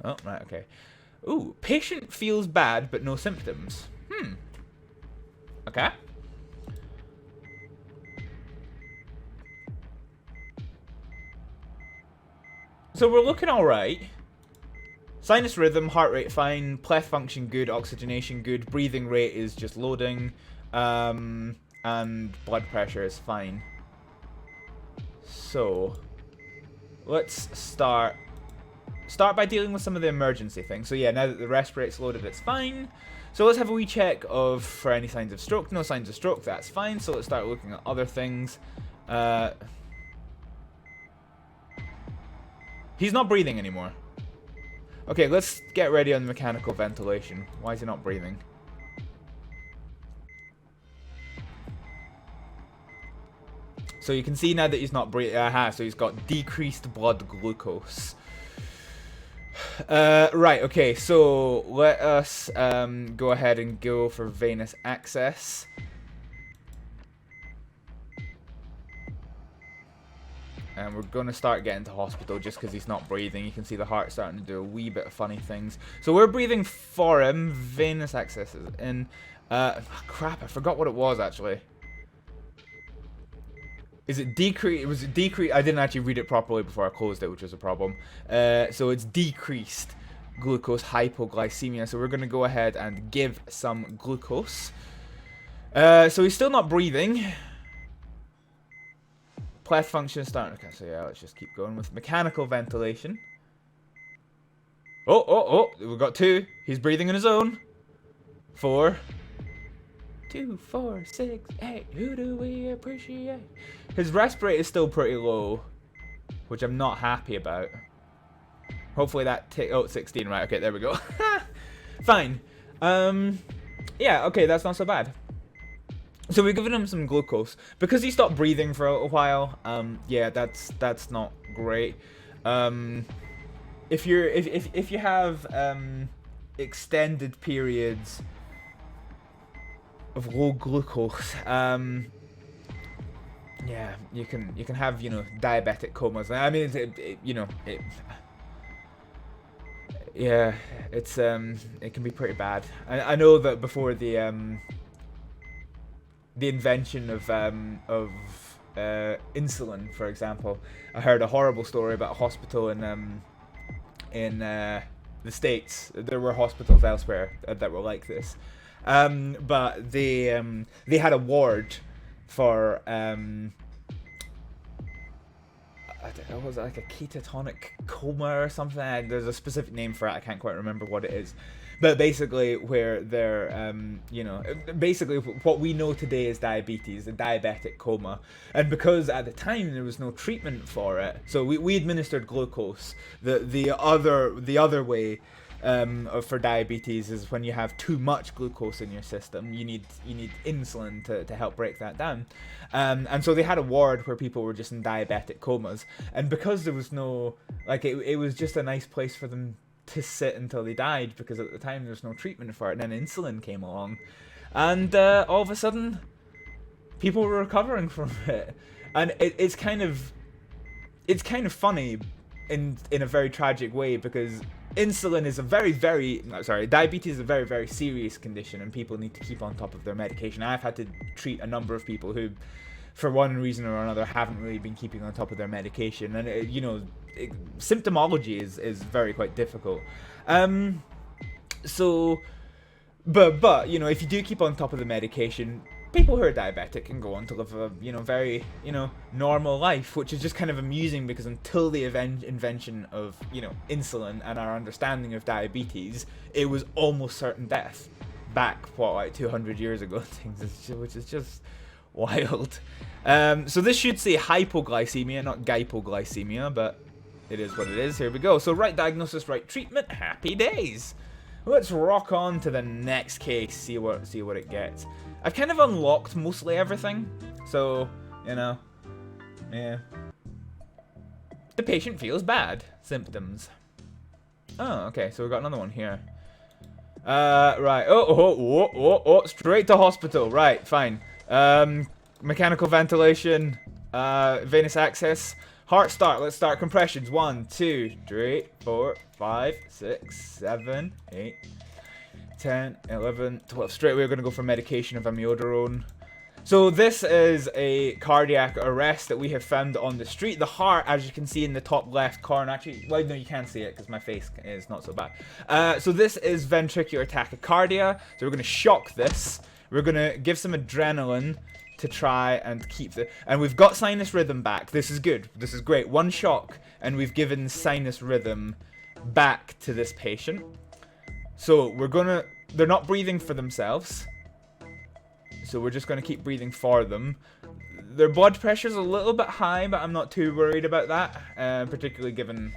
Speaker 1: Oh, right, okay. Ooh, patient feels bad but no symptoms. Okay. So we're looking alright. Sinus rhythm, heart rate fine, pleth function good, oxygenation good, breathing rate is just loading, and blood pressure is fine. So, let's start by dealing with some of the emergency things. So yeah, now that the respirator's loaded, it's fine. So let's have a wee check for any signs of stroke. No signs of stroke, that's fine. So let's start looking at other things. He's not breathing anymore. Okay, let's get ready on mechanical ventilation. Why is he not breathing? So you can see now that he's not breathing. So he's got decreased blood glucose. Right, okay, so let us go ahead and go for venous access. And we're going to start getting to hospital just because he's not breathing. You can see the heart starting to do a wee bit of funny things. So we're breathing for him. Venous access is in. Crap, I forgot what it was actually. Is it decrease? Was it decrease? I didn't actually read it properly before I closed it, which was a problem. So it's decreased glucose hypoglycemia. So we're going to go ahead and give some glucose. So he's still not breathing. Pleth function starting. Okay, so yeah, let's just keep going with mechanical ventilation. Oh, we've got 2. He's breathing on his own. 4. 2, 4, 6, 8. Who do we appreciate? His respirate is still pretty low, which I'm not happy about. Hopefully that oh, 16, right, okay, there we go. Fine. Yeah, okay, that's not so bad. So we've given him some glucose. Because he stopped breathing for a little while, yeah, that's not great. If you have extended periods of low glucose, yeah, you can have, you know, diabetic comas. I mean, yeah, it's it can be pretty bad. I know that before the invention of insulin, for example, I heard a horrible story about a hospital in the States. There were hospitals elsewhere that were like this, but they had a ward for I don't know, was it like a ketatonic coma or something? There's a specific name for it. I can't quite remember what it is. But basically, where they're, you know, basically what we know today is diabetes, a diabetic coma. And because at the time there was no treatment for it, so we administered glucose. The other way for diabetes is when you have too much glucose in your system. You need insulin to help break that down. And so they had a ward where people were just in diabetic comas. And because there was no, like, it was just a nice place for them to sit until they died, because at the time there was no treatment for it, and then insulin came along, and all of a sudden people were recovering from it. And it's kind of funny in a very tragic way, because insulin is a diabetes is a very, very serious condition, and people need to keep on top of their medication. I've had to treat a number of people who, for one reason or another, haven't really been keeping on top of their medication, and you know, symptomology is very quite difficult. So, but you know, if you do keep on top of the medication, people who are diabetic can go on to live a, you know, very, you know, normal life, which is just kind of amusing, because until the invention of, you know, insulin and our understanding of diabetes, it was almost certain death back, what, like 200 years ago, which is just wild. So this should say hypoglycemia, not hypoglycemia, but it is what it is. Here we go. So right diagnosis, right treatment. Happy days. Let's rock on to the next case. See what it gets. I've kind of unlocked mostly everything, so you know, yeah. The patient feels bad. Symptoms. Oh, okay. So we've got another one here. Right. Oh, straight to hospital. Right. Fine. Mechanical ventilation. Venous access. Heart start. Let's start compressions. 1, 2, 3, 4, 5, 6, 7, 8, 10, 11, 12. Straight away, we're going to go for medication of amiodarone. So this is a cardiac arrest that we have found on the street. The heart, as you can see in the top left corner, actually, well, no, you can't see it because my face is not so bad. So this is ventricular tachycardia. So we're going to shock this. We're going to give some adrenaline to try and keep the... And we've got sinus rhythm back. This is good. This is great. One shock, and we've given sinus rhythm back to this patient. So we're going to... They're not breathing for themselves. So we're just going to keep breathing for them. Their blood pressure's a little bit high, but I'm not too worried about that. Particularly given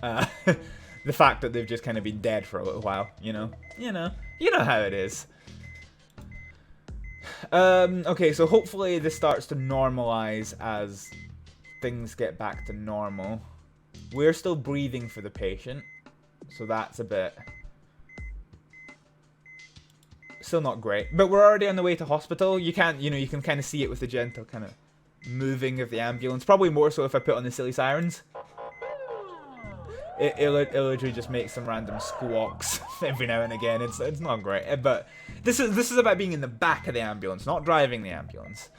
Speaker 1: the fact that they've just kind of been dead for a little while. You know how it is. Okay, so hopefully this starts to normalize as things get back to normal. We're still breathing for the patient, so that's a bit... Still not great, but we're already on the way to hospital. You can kind of see it with the gentle kind of moving of the ambulance. Probably more so if I put on the silly sirens. It'll literally just make some random squawks every now and again. It's not great, but this is about being in the back of the ambulance, not driving the ambulance.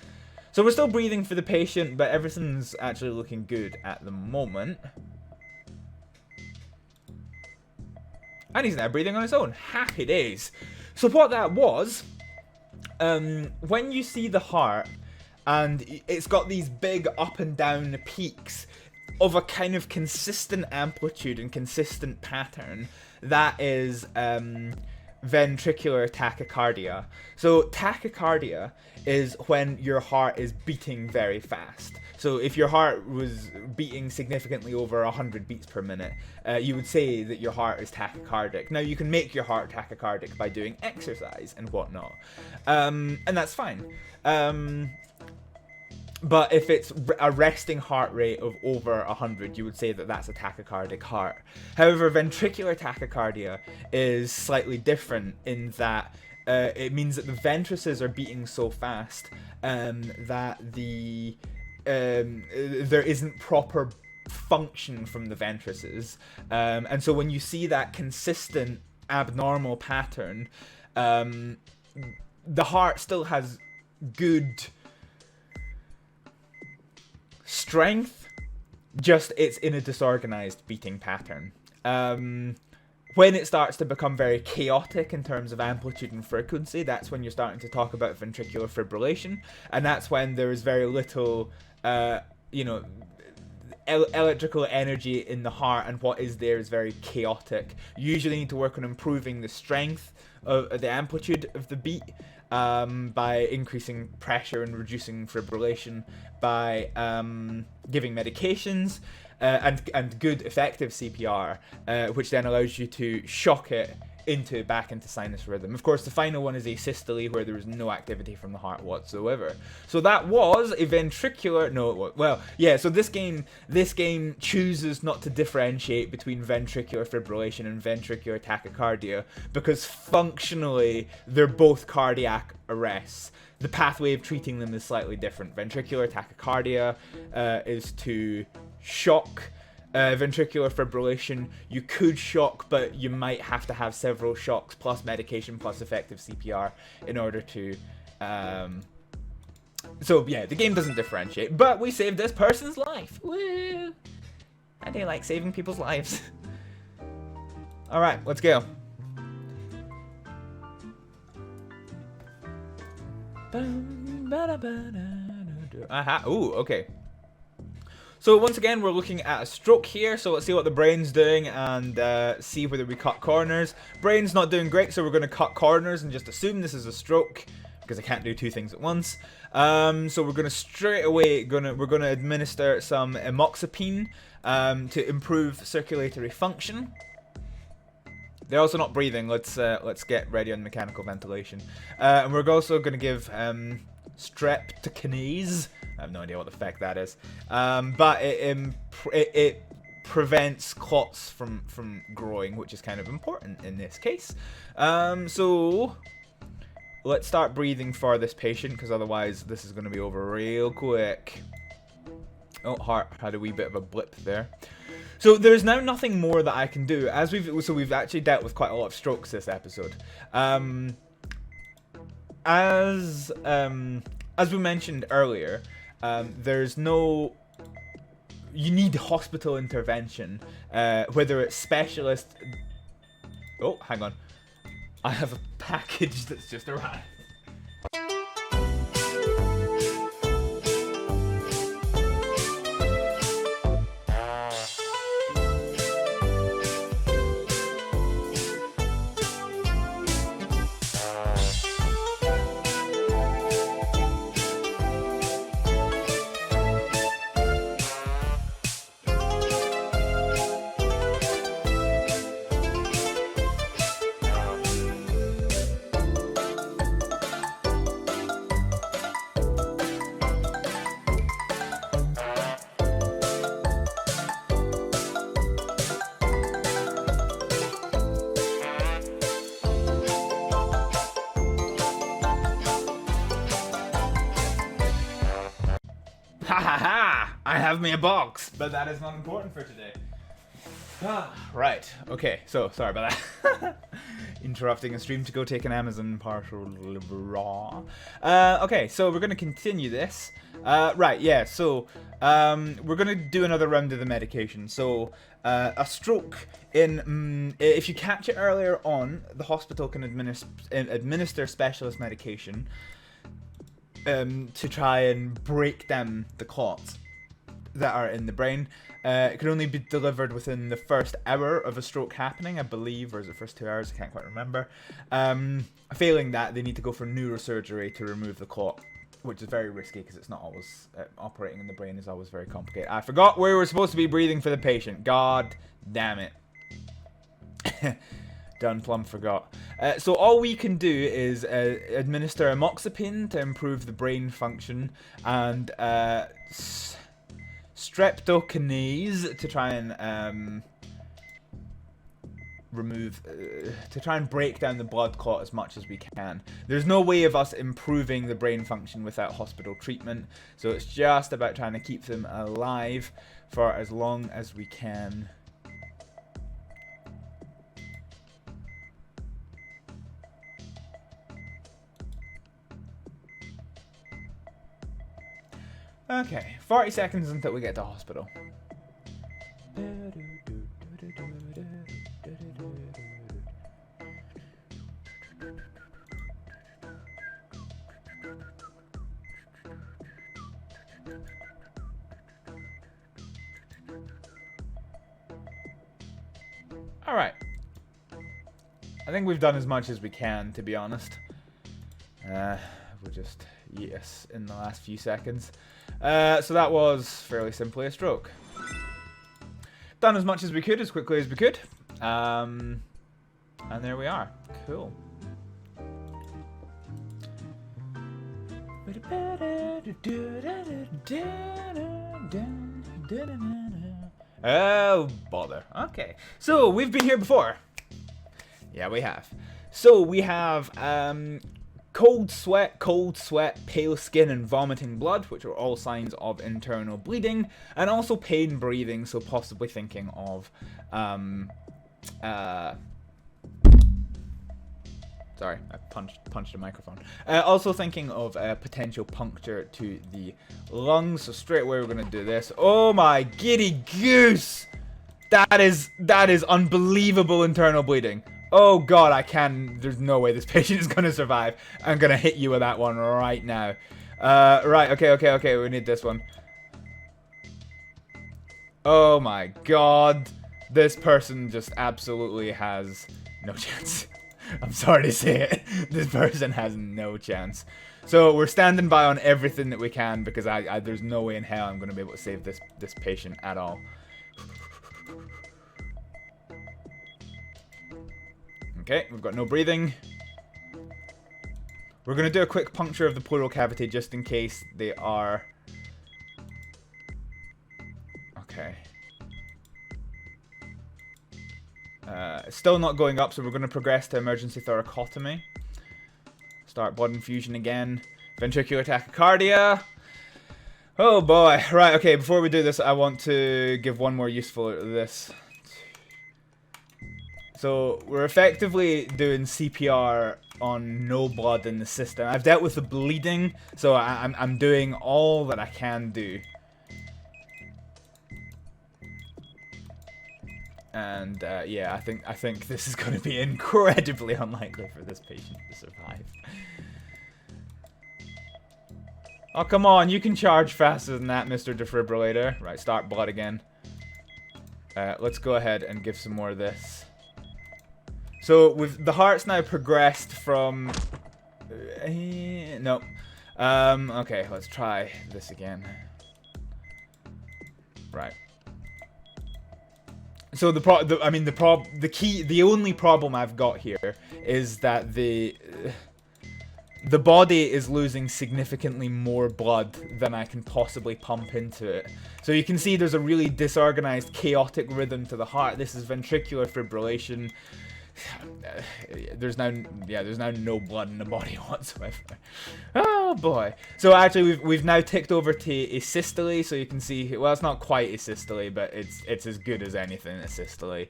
Speaker 1: So we're still breathing for the patient, but everything's actually looking good at the moment. And he's now breathing on his own. Happy days. So what that was, when you see the heart, and it's got these big up and down peaks of a kind of consistent amplitude and consistent pattern, that is ventricular tachycardia. So tachycardia is when your heart is beating very fast. So if your heart was beating significantly over 100 beats per minute, you would say that your heart is tachycardic. Now, you can make your heart tachycardic by doing exercise and whatnot, and that's fine. But if it's a resting heart rate of over 100, you would say that that's a tachycardic heart. However, ventricular tachycardia is slightly different in that it means that the ventrices are beating so fast that there isn't proper function from the ventrices, and so when you see that consistent abnormal pattern, the heart still has good strength, just it's in a disorganized beating pattern. When it starts to become very chaotic in terms of amplitude and frequency, that's when you're starting to talk about ventricular fibrillation, and that's when there is very little electrical energy in the heart, and what is there is very chaotic. You usually need to work on improving the strength of the amplitude of the beat by increasing pressure and reducing fibrillation, by giving medications and good effective CPR, which then allows you to shock it back into sinus rhythm. Of course, the final one is asystole, where there is no activity from the heart whatsoever. So that was a ventricular... No, it was... Well, yeah, so this game chooses not to differentiate between ventricular fibrillation and ventricular tachycardia, because functionally, they're both cardiac arrests. The pathway of treating them is slightly different. Ventricular tachycardia is to shock. Ventricular fibrillation, you could shock, but you might have to have several shocks plus medication plus effective CPR in order to... So yeah, the game doesn't differentiate, but we saved this person's life. Woo! I do like saving people's lives. Alright, let's go. Aha, ooh, okay. So once again, we're looking at a stroke here, so let's see what the brain's doing and see whether we cut corners. Brain's not doing great, so we're going to cut corners and just assume this is a stroke, because I can't do two things at once. So we're going to straight away, we're going to administer some amoxapine to improve circulatory function. They're also not breathing. Let's get ready on mechanical ventilation. And we're also going to give streptokinase. I have no idea what the heck that is. But it prevents clots from growing, which is kind of important in this case. So let's start breathing for this patient, because otherwise this is going to be over real quick. Oh, heart had a wee bit of a blip there. So there's now nothing more that I can do. We've actually dealt with quite a lot of strokes this episode. As we mentioned earlier, there's no. You need hospital intervention, whether it's specialist. Oh, hang on. I have a package that's just arrived. Ha ha ha! I have me a box, but that is not important for today. Right, okay, so sorry about that. Interrupting a stream to go take an Amazon parcel raw. Okay, so we're going to continue this. Right, yeah, so we're going to do another round of the medication. So a stroke, if you catch it earlier on, the hospital can administer specialist medication to try and break down the clots that are in the brain. It can only be delivered within the first hour of a stroke happening, I believe, or is it first 2 hours? I can't quite remember. Failing that, they need to go for neurosurgery to remove the clot, which is very risky because it's not always operating in the brain is always very complicated. I forgot where we're supposed to be breathing for the patient. God damn it. Done plumb forgot. So all we can do is administer amoxicillin to improve the brain function, and streptokinase to try and to try and break down the blood clot as much as we can. There's no way of us improving the brain function without hospital treatment, so it's just about trying to keep them alive for as long as we can. Okay, 40 seconds until we get to hospital. Alright. I think we've done as much as we can, to be honest. We'll just yes in the last few seconds. So that was fairly simply a stroke. Done as much as we could, as quickly as we could. And there we are. Cool. Oh, bother. Okay. So, we've been here before. Yeah, we have. So, we have cold sweat, pale skin, and vomiting blood, which are all signs of internal bleeding, and also pain breathing, so possibly thinking of, sorry, I punched a microphone. Also thinking of a potential puncture to the lungs, so straight away we're going to do this. Oh my giddy goose! That is unbelievable internal bleeding. Oh god, there's no way this patient is gonna survive. I'm gonna hit you with that one right now. Right, okay, we need this one. Oh my god. This person just absolutely has no chance. I'm sorry to say it. This person has no chance. So we're standing by on everything that we can because there's no way in hell I'm gonna be able to save this patient at all. Okay, we've got no breathing. We're going to do a quick puncture of the pleural cavity just in case they are... Okay. Still not going up, so we're going to progress to emergency thoracotomy. Start blood infusion again. Ventricular tachycardia. Oh boy. Right, okay, before we do this, I want to give one more useful out of this. So, we're effectively doing CPR on no blood in the system. I've dealt with the bleeding, so I'm doing all that I can do. And yeah, I think this is going to be incredibly unlikely for this patient to survive. Oh, come on, you can charge faster than that, Mr. Defibrillator. Right, start blood again. Let's go ahead and give some more of this. So, the heart's now progressed from... no. Okay, let's try this again. Right. So the only problem I've got here is that the body is losing significantly more blood than I can possibly pump into it. So you can see there's a really disorganized, chaotic rhythm to the heart. This is ventricular fibrillation. There's now no blood in the body whatsoever. Oh boy. So actually we've now ticked over to asystole, so you can see, well, it's not quite asystole, but it's as good as anything asystole.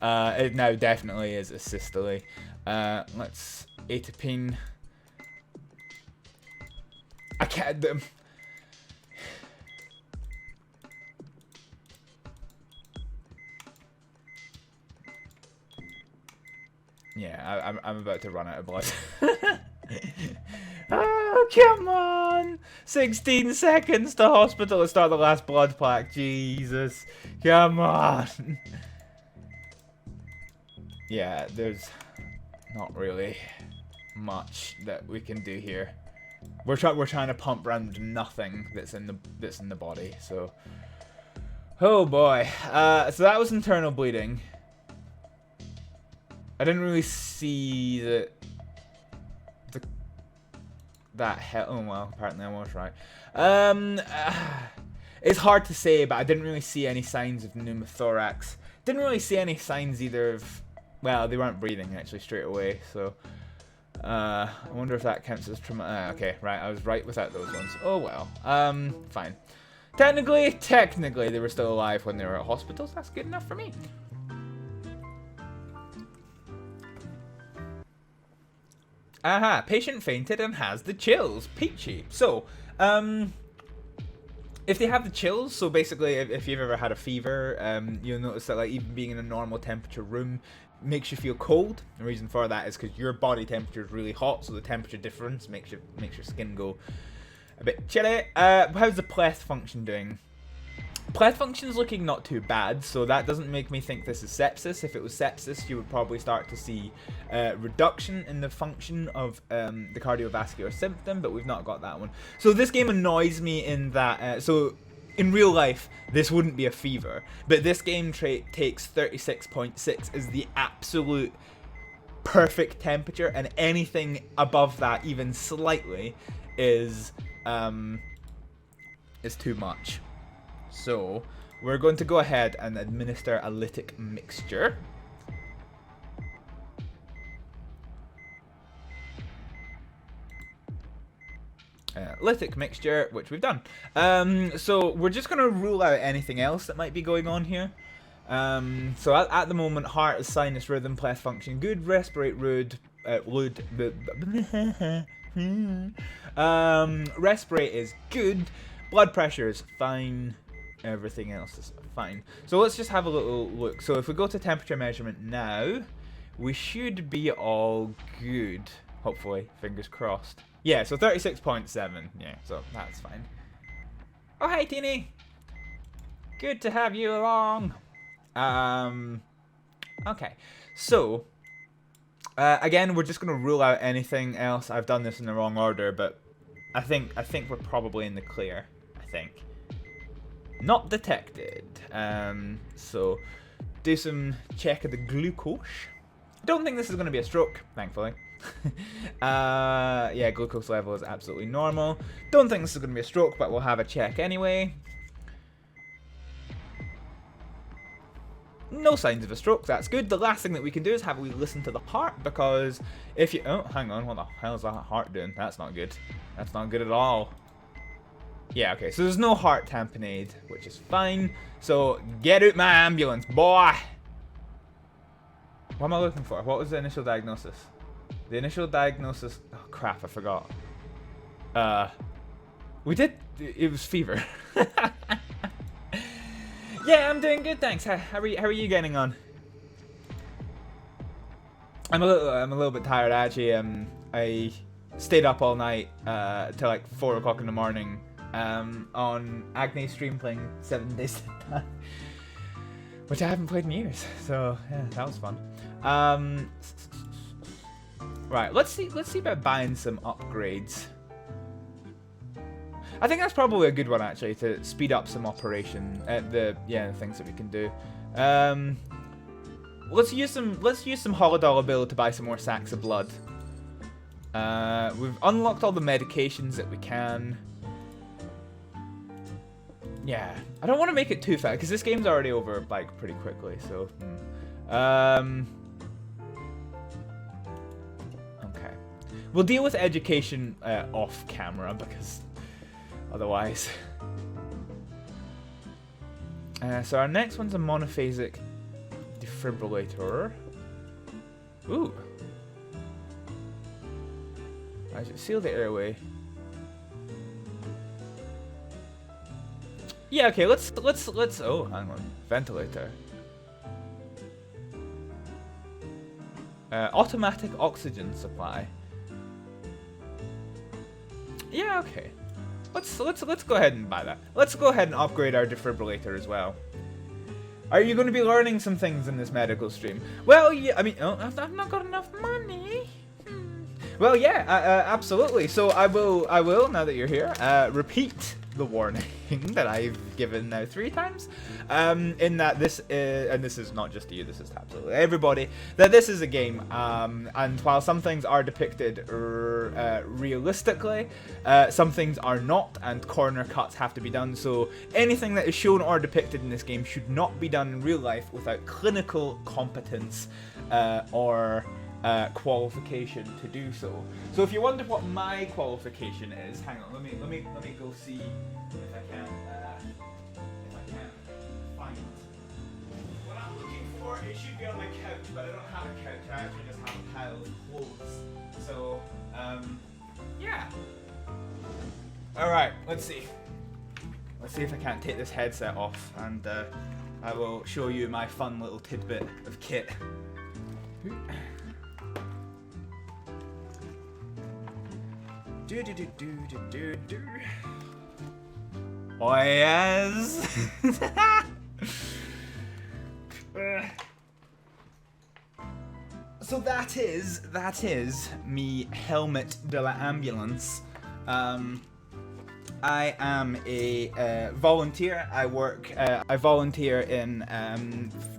Speaker 1: It now definitely is asystole. Let's atropine. I can't. Yeah, I'm about to run out of blood. Oh, come on! 16 seconds to hospital to start the last blood pack. Jesus. Come on. Yeah, there's not really much that we can do here. We're trying to pump around nothing that's in the body, so. Oh boy. So that was internal bleeding. I didn't really see that oh well, apparently I was right. It's hard to say, but I didn't really see any signs of pneumothorax. Didn't really see any signs either of, well, they weren't breathing actually straight away, so I wonder if that counts as trauma. Okay, right, I was right without those ones. Oh well. Fine. Technically they were still alive when they were at hospitals. That's good enough for me. Aha, patient fainted and has the chills. Peachy. So, if they have the chills, so basically if you've ever had a fever, you'll notice that like even being in a normal temperature room makes you feel cold. The reason for that is because your body temperature is really hot, so the temperature difference makes your skin go a bit chilly. How's the pleth function doing? Pleth function's looking not too bad, so that doesn't make me think this is sepsis. If it was sepsis, you would probably start to see reduction in the function of the cardiovascular symptom, but we've not got that one. So this game annoys me in that, so in real life, this wouldn't be a fever, but this game takes 36.6 as the absolute perfect temperature, and anything above that, even slightly, is too much. So, we're going to go ahead and administer a lytic mixture. Lytic mixture, which we've done. So, we're just going to rule out anything else that might be going on here. So, at the moment, heart is sinus rhythm, pleth function good, respirate respirate is good, blood pressure is fine. Everything else is fine. So let's just have a little look. So if we go to temperature measurement now, we should be all good. Hopefully, fingers crossed. Yeah, so 36.7. Yeah, so that's fine. Oh, hey, Teeny. Good to have you along. Okay. So, again, we're just going to rule out anything else. I've done this in the wrong order, but I think we're probably in the clear. I think. Not detected. So do some check of the glucose. Don't think this is going to be a stroke, thankfully. Yeah, glucose level is absolutely normal. Don't think this is going to be a stroke, but we'll have a check anyway. No signs of a stroke, that's good. The last thing that we can do is have a wee listen to the heart, because if you... Oh, hang on, what the hell is that heart doing? That's not good. That's not good at all. Yeah, okay, so there's no heart tamponade, which is fine. So, get out my ambulance, boy! What am I looking for? What was the initial diagnosis? The initial diagnosis... Oh, crap, I forgot. We did... It was fever. Yeah, I'm doing good, thanks. How are you getting on? I'm a little bit tired, actually. I stayed up all night till like 4 o'clock in the morning on Agnes stream playing 7 Days to Die, which I haven't played in years. So yeah, that was fun. Right, let's see about buying some upgrades. I think that's probably a good one, actually, to speed up some operation. The things that we can do. Let's use some Holodollar bill to buy some more sacks of blood. We've unlocked all the medications that we can. Yeah, I don't want to make it too fast because this game's already over like pretty quickly. So, okay, we'll deal with education off camera because otherwise. So our next one's a monophasic defibrillator. Ooh. I should seal the airway. Yeah, okay, let's oh, hang on. Ventilator. Automatic oxygen supply. Yeah, okay. Let's go ahead and buy that. Let's go ahead and upgrade our defibrillator as well. Are you going to be learning some things in this medical stream? Well, yeah, I mean, oh, I've not got enough money. Well, yeah, absolutely. So I will, now that you're here, repeat the warning that I've given now 3 times. In that this is, and this is not just you, this is absolutely everybody, that this is a game. And while some things are depicted realistically, some things are not, and corner cuts have to be done. So anything that is shown or depicted in this game should not be done in real life without clinical competence or qualification to do so. So if you wonder what my qualification is, hang on, let me go see if I can find what I'm looking for. It should be on my couch, but I don't have a couch. I actually just have a pile of clothes. So yeah. All right, let's see if I can't take this headset off, and I will show you my fun little tidbit of kit. Oh yes. So that is me helmet de la ambulance. I am a volunteer. I volunteer in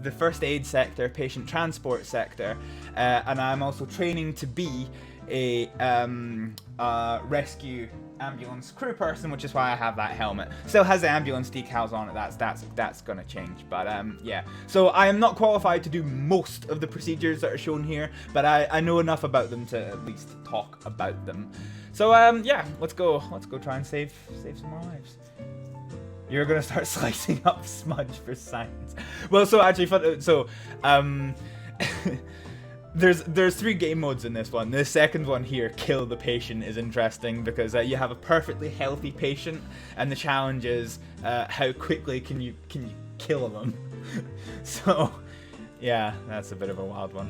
Speaker 1: the first aid sector, patient transport sector, and I'm also training to be a rescue ambulance crew person, which is why I have that helmet. Still has the ambulance decals on it. That's gonna change, but yeah. So I am not qualified to do most of the procedures that are shown here, but I know enough about them to at least talk about them. So yeah, let's go try and save some more lives. You're gonna start slicing up smudge for science. Well, so actually, There's 3 game modes in this one. The second one here, kill the patient, is interesting because you have a perfectly healthy patient, and the challenge is how quickly can you kill them. So yeah, that's a bit of a wild one.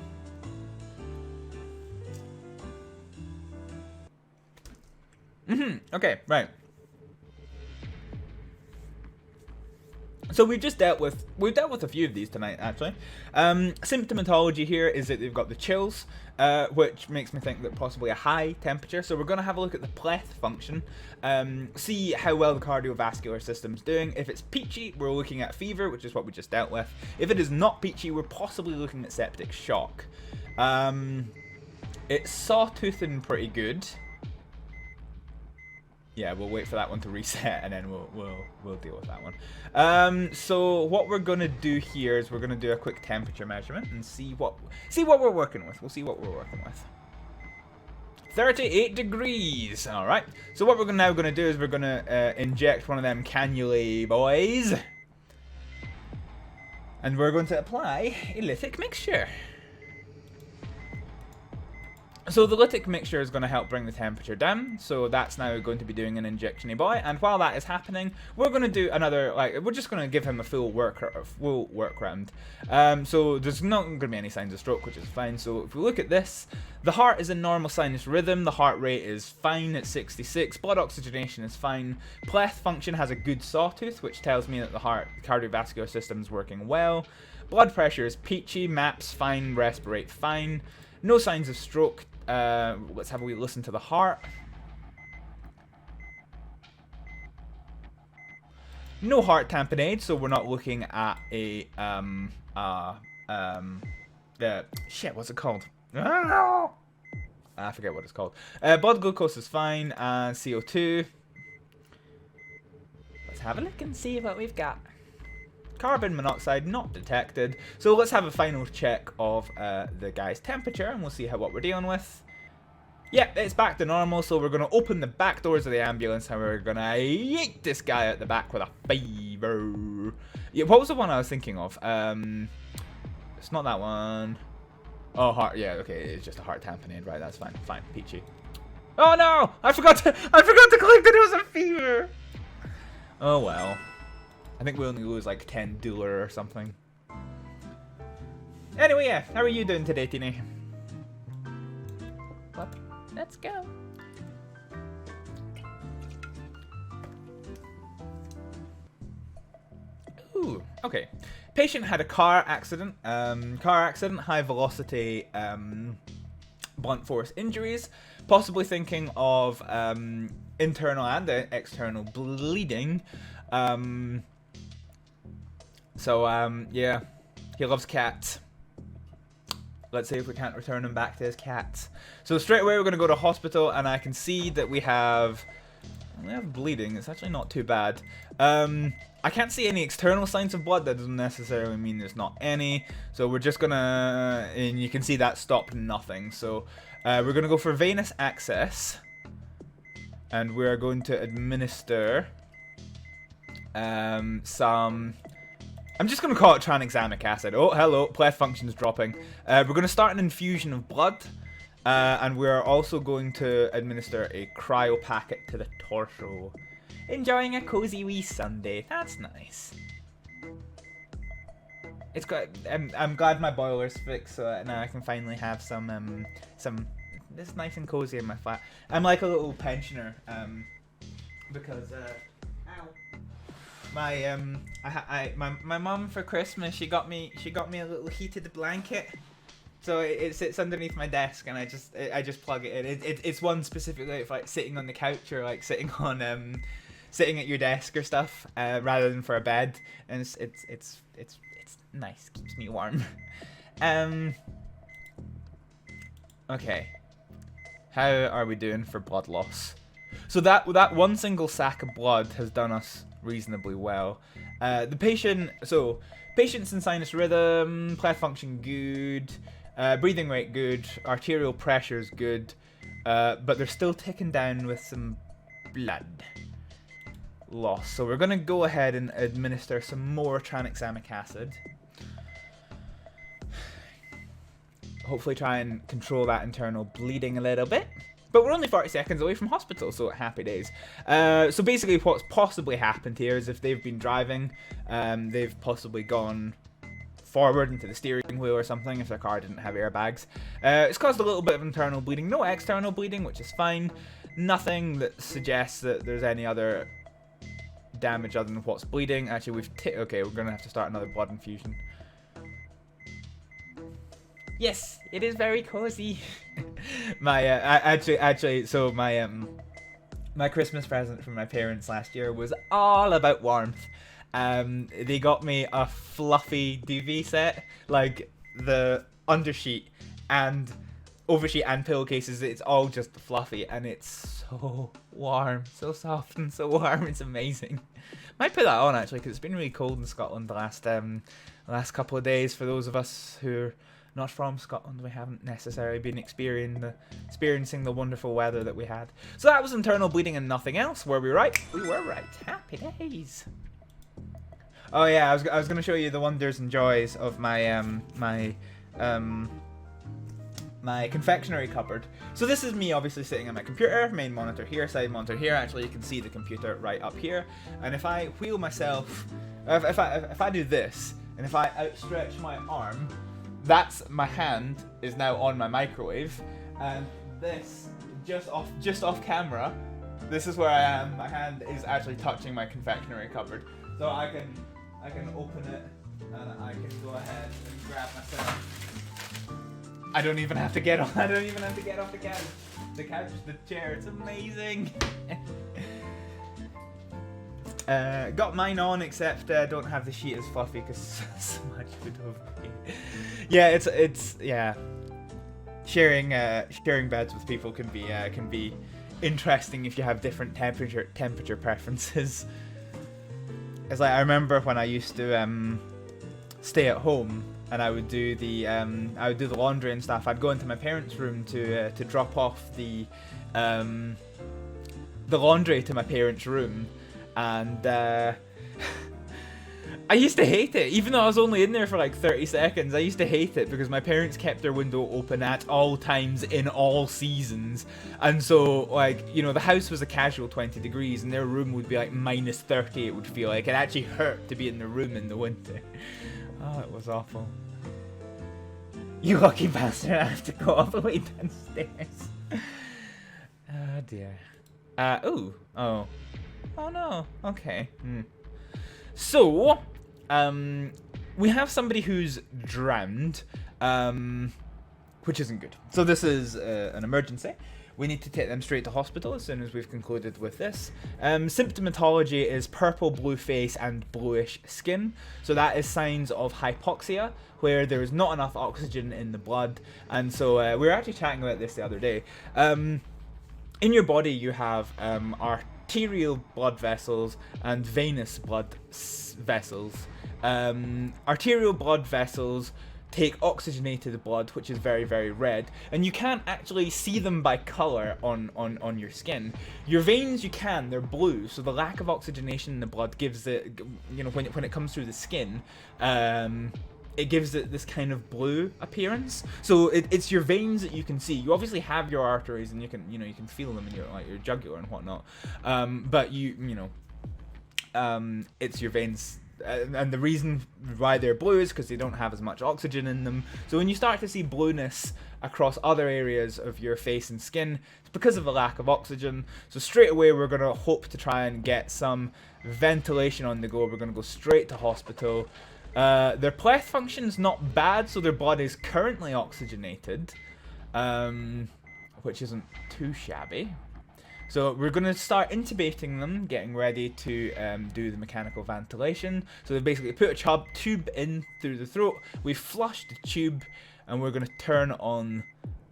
Speaker 1: Okay, right. So we've dealt with a few of these tonight, actually. Symptomatology here is that they've got the chills, which makes me think that possibly a high temperature. So we're going to have a look at the pleth function, see how well the cardiovascular system's doing. If it's peachy, we're looking at fever, which is what we just dealt with. If it is not peachy, we're possibly looking at septic shock. It's sawtoothing pretty good. Yeah, we'll wait for that one to reset, and then we'll deal with that one. So what we're gonna do here is we're gonna do a quick temperature measurement and see what we're working with. We'll see what we're working with. 38 degrees. All right. So what we're now going to do is we're going to inject one of them cannulae boys. And we're going to apply a lithic mixture. So the lithic mixture is going to help bring the temperature down. So that's now going to be doing an injection-y boy. And while that is happening, we're going to do another, we're just going to give him a full work round. So there's not going to be any signs of stroke, which is fine. So if we look at this, the heart is in normal sinus rhythm. The heart rate is fine at 66. Blood oxygenation is fine. Pleth function has a good sawtooth, which tells me that the cardiovascular system is working well. Blood pressure is peachy. MAPS fine. Respirate fine. No signs of stroke. Let's have a wee listen to the heart. No heart tamponade, so we're not looking at a shit, what's it called? I forget what it's called. Blood glucose is fine, and CO2. Let's have a look and see what we've got. Carbon monoxide not detected. So let's have a final check of the guy's temperature, and we'll see what we're dealing with. Yep, it's back to normal, so we're going to open the back doors of the ambulance, and we're going to yeet this guy out the back with a fever. Yeah, what was the one I was thinking of? It's not that one. Oh, heart. Yeah, okay, it's just a heart tamponade. Right, that's fine. Fine, peachy. Oh no! I forgot to click that it was a fever. Oh well. I think we only lose like 10 douleur or something. Anyway, yeah, how are you doing today, Tini? Well, let's go. Ooh, okay. Patient had a car accident. High velocity, blunt force injuries. Possibly thinking of internal and external bleeding. Yeah, he loves cats. Let's see if we can't return him back to his cats. So straight away we're going to go to hospital, and I can see that we have bleeding. It's actually not too bad. I can't see any external signs of blood. That doesn't necessarily mean there's not any. So we're just going to, and you can see that stopped nothing. So we're going to go for venous access, and we're going to administer some... I'm just going to call it tranexamic acid. Oh, hello. Pleth function is dropping. We're going to start an infusion of blood. And we're also going to administer a cryo packet to the torso. Enjoying a cozy wee Sunday. That's nice. It's good. I'm glad my boiler's fixed, so now I can finally have some. This is nice and cozy in my flat. I'm like a little pensioner. Because my mum for Christmas she got me a little heated blanket, so it sits underneath my desk, and I just plug it in. It's one specifically for like sitting on the couch or like sitting at your desk or stuff, rather than for a bed, and it's nice, keeps me warm. Okay, how are we doing for blood loss? So that one single sack of blood has done us reasonably well. The patient's in sinus rhythm, pleth function good, breathing rate good, arterial pressure is good, but they're still ticking down with some blood loss. So we're going to go ahead and administer some more tranexamic acid. Hopefully try and control that internal bleeding a little bit. But we're only 40 seconds away from hospital, so happy days. So basically what's possibly happened here is if they've been driving, they've possibly gone forward into the steering wheel or something if their car didn't have airbags. It's caused a little bit of internal bleeding, no external bleeding, which is fine. Nothing that suggests that there's any other damage other than what's bleeding. Actually, okay, we're going to have to start another blood infusion. Yes, it is very cozy. My my Christmas present from my parents last year was all about warmth. They got me a fluffy duvet set, like the undersheet and oversheet and pillowcases. It's all just fluffy, and it's so warm, so soft and so warm. It's amazing. Might put that on actually, because it's been really cold in Scotland the last couple of days for those of us who not from Scotland. We haven't necessarily been experiencing the wonderful weather that we had. So that was internal bleeding and nothing else. Were we right? We were right. Happy days. Oh yeah, I was going to show you the wonders and joys of my my confectionery cupboard. So this is me obviously sitting on my computer, main monitor here, side monitor here. Actually, you can see the computer right up here. And if I wheel myself, if I do this, and if I outstretch my arm, that's my hand is now on my microwave. And this, just off camera, this is where I am. My hand is actually touching my confectionery cupboard. So I can open it and I can go ahead and grab myself. I don't even have to get on. I don't even have to get off the couch. The chair. It's amazing. Got mine on, except don't have the sheet as fluffy because so much would have. Yeah, it's yeah. Sharing beds with people can be interesting if you have different temperature preferences. It's like I remember when I used to stay at home. And I would do the laundry and stuff. I'd go into my parents' room to drop off the laundry to my parents' room, and I used to hate it. Even though I was only in there for like 30 seconds, I used to hate it because my parents kept their window open at all times in all seasons, and so like the house was a casual 20 degrees, and their room would be like minus 30. It would feel like it actually hurt to be in the room in the winter. Oh, it was awful. You lucky bastard, I have to go all the way downstairs. Oh dear. Oh no, okay. So, we have somebody who's drowned, which isn't good. So this is an emergency. We need to take them straight to hospital as soon as we've concluded with this. Symptomatology is purple, blue face, and bluish skin. So that is signs of hypoxia, where there is not enough oxygen in the blood. And so we were actually chatting about this the other day. In your body, you have arterial blood vessels and venous blood vessels. Arterial blood vessels take oxygenated blood, which is very, very red, and you can't actually see them by color on your skin. Your veins, you can, they're blue, so the lack of oxygenation in the blood gives it, when it comes through the skin, it gives it this kind of blue appearance. So it's your veins that you can see. You obviously have your arteries, and you can feel them in your jugular and whatnot, but it's your veins. And the reason why they're blue is because they don't have as much oxygen in them. So when you start to see blueness across other areas of your face and skin, it's because of the lack of oxygen. So straight away we're going to hope to try and get some ventilation on the go. We're going to go straight to hospital. Their pleth function's not bad, so their body's currently oxygenated, which isn't too shabby. So we're going to start intubating them, getting ready to do the mechanical ventilation. So they basically put a tube in through the throat. We flush the tube, and we're going to turn on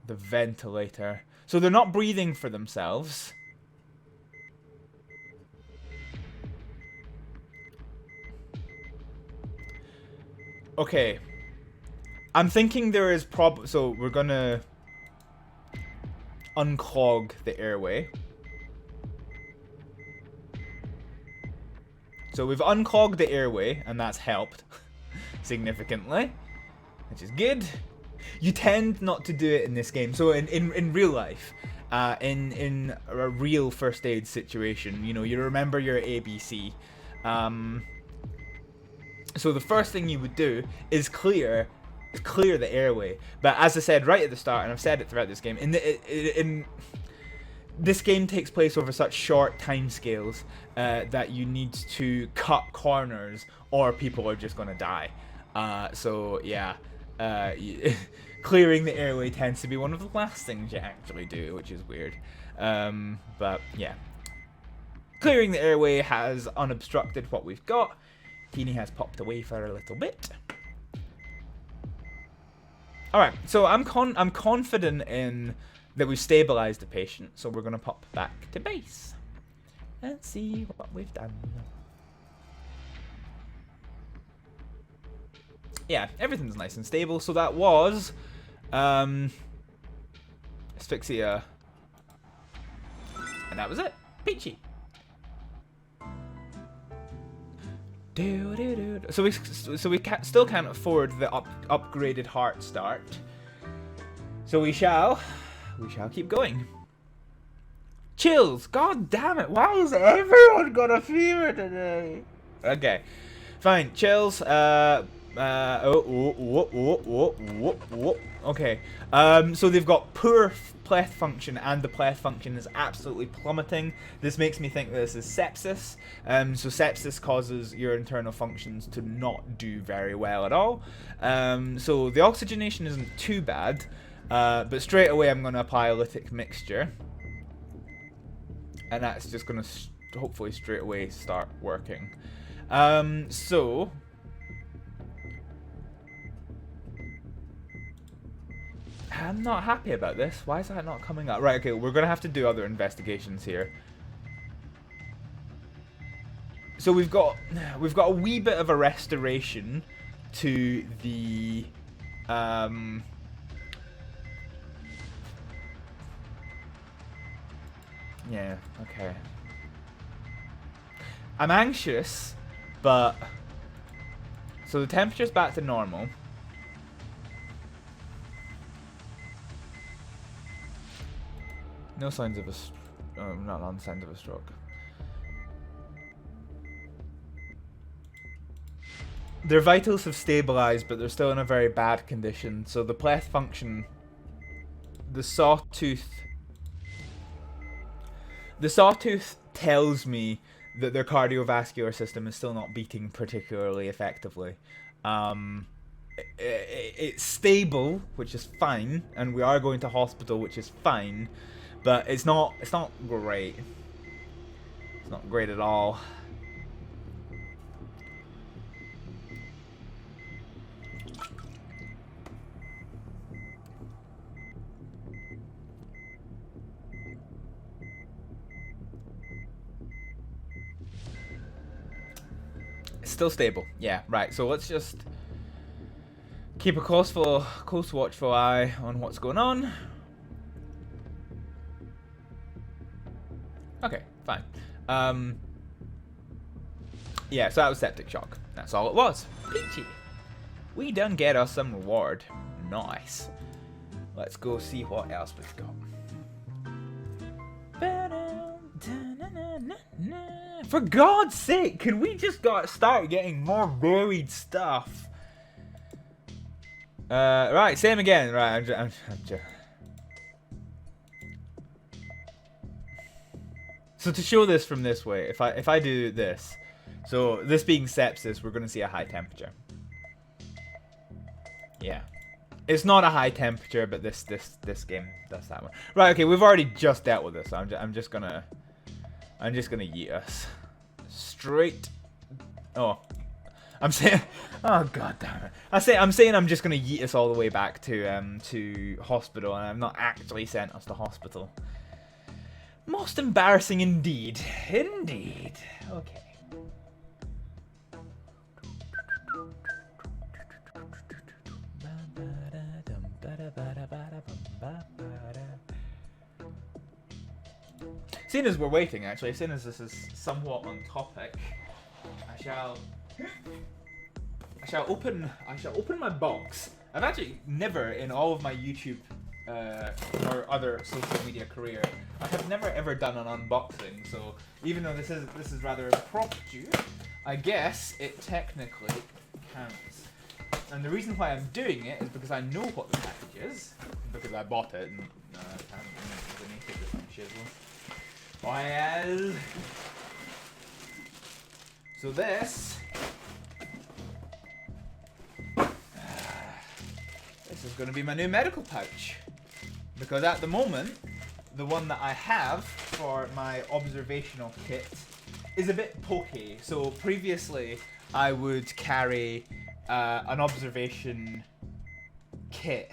Speaker 1: the ventilator. So they're not breathing for themselves. Okay. I'm thinking there is so we're going to unclog the airway. So we've unclogged the airway, and that's helped significantly, which is good. You tend not to do it in this game. So in real life, in a real first aid situation, you remember your ABC. So the first thing you would do is clear the airway. But as I said right at the start, and I've said it throughout this game, this game takes place over such short time scales that you need to cut corners, or people are just going to die. So yeah, clearing the airway tends to be one of the last things you actually do, which is weird. But yeah, clearing the airway has unobstructed what we've got. Teeny has popped away for a little bit. Alright, so I'm confident in that we've stabilized the patient, so we're going to pop back to base and see what we've done. yeah, everything's nice and stable. So that was asphyxia, and that was it. Peachy. So we still can't afford the upgraded heart start. So we shall keep going. Chills. God damn it! Why is everyone got a fever today? Okay, fine. Chills. Okay. So they've got poor pleth function, and the pleth function is absolutely plummeting. This makes me think this is sepsis. So sepsis causes your internal functions to not do very well at all. So the oxygenation isn't too bad, but straight away I'm going to apply a lytic mixture, and that's just going to hopefully straight away start working. So I'm not happy about this. Why is that not coming up? Right, okay, we're going to have to do other investigations here. So we've got a wee bit of a restoration to the yeah, okay. I'm anxious, but so the temperature's back to normal. No signs of a not on signs of a stroke. Their vitals have stabilized, but they're still in a very bad condition. So the pleth function, the sawtooth tells me that their cardiovascular system is still not beating particularly effectively. It's stable, which is fine, and we are going to hospital, which is fine, but it's not great. It's not great at all. Still stable. Yeah, right. So let's just keep a close watchful eye on what's going on. Okay, fine. Yeah, so that was septic shock. That's all it was. Peachy. We done get us some reward. Nice. Let's go see what else we've got. For God's sake, can we just start getting more varied stuff? Right, same again. Right, I'm just... So to show this from this way, if I do this, so this being sepsis, we're gonna see a high temperature. Yeah, it's not a high temperature, but this game does that one. Right, okay, we've already just dealt with this. So I'm just gonna yeet us straight. Oh, I'm saying, oh god damn it! I'm saying I'm just gonna yeet us all the way back to hospital, and I've not actually sent us to hospital. Most embarrassing indeed. Indeed. Okay. Seeing as we're waiting, actually, seeing as this is somewhat on topic, I shall open my box. I've actually never in all of my YouTube or other social media career, I have never ever done an unboxing. So even though this is rather impromptu, I guess it technically counts. And the reason why I'm doing it is because I know what the package is, because I bought it and I haven't donated it from Shizzle. Well, so this is going to be my new medical pouch, because at the moment the one that I have for my observational kit is a bit pokey. So previously I would carry an observation kit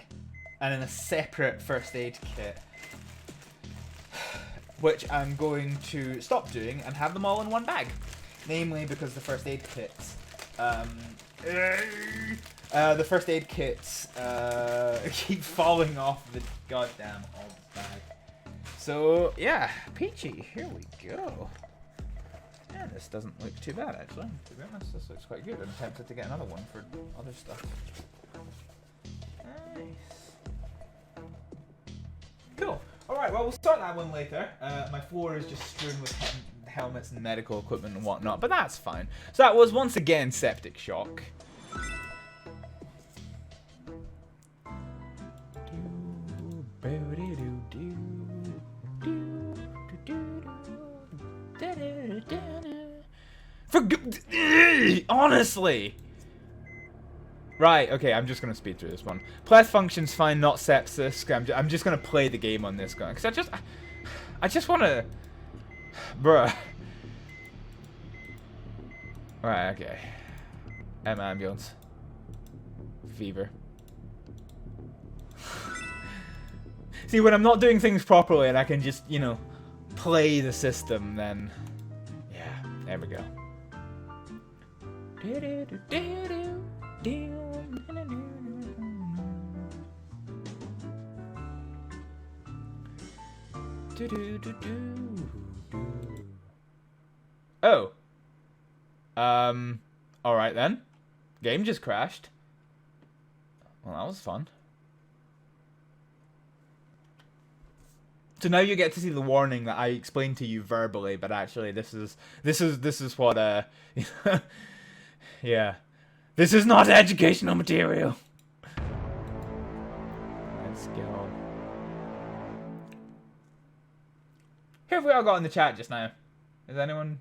Speaker 1: and then a separate first aid kit, which I'm going to stop doing and have them all in one bag. Namely because the first aid kits The first aid kits keep falling off the goddamn old bag. So, yeah, Peachy, here we go. Yeah, this doesn't look too bad, actually. To be honest, this looks quite good. I'm tempted to get another one for other stuff. Nice. Cool. Alright, well, we'll start that one later. My floor is just strewn with helmets and medical equipment and whatnot, but that's fine. So that was, once again, septic shock. Honestly. Right, okay, I'm just gonna speed through this one. Pleth function's fine, not sepsis. I'm just gonna play the game on this guy, because I just wanna... Bruh. Right, okay. Ambulance. Fever. See, when I'm not doing things properly and I can just, you know, play the system, then... Yeah, there we go. Oh. Alright then. Game just crashed. Well, that was fun. So now you get to see the warning that I explained to you verbally, but actually this is what yeah. This is not educational material. Let's go. Who have we all got in the chat just now? Is anyone?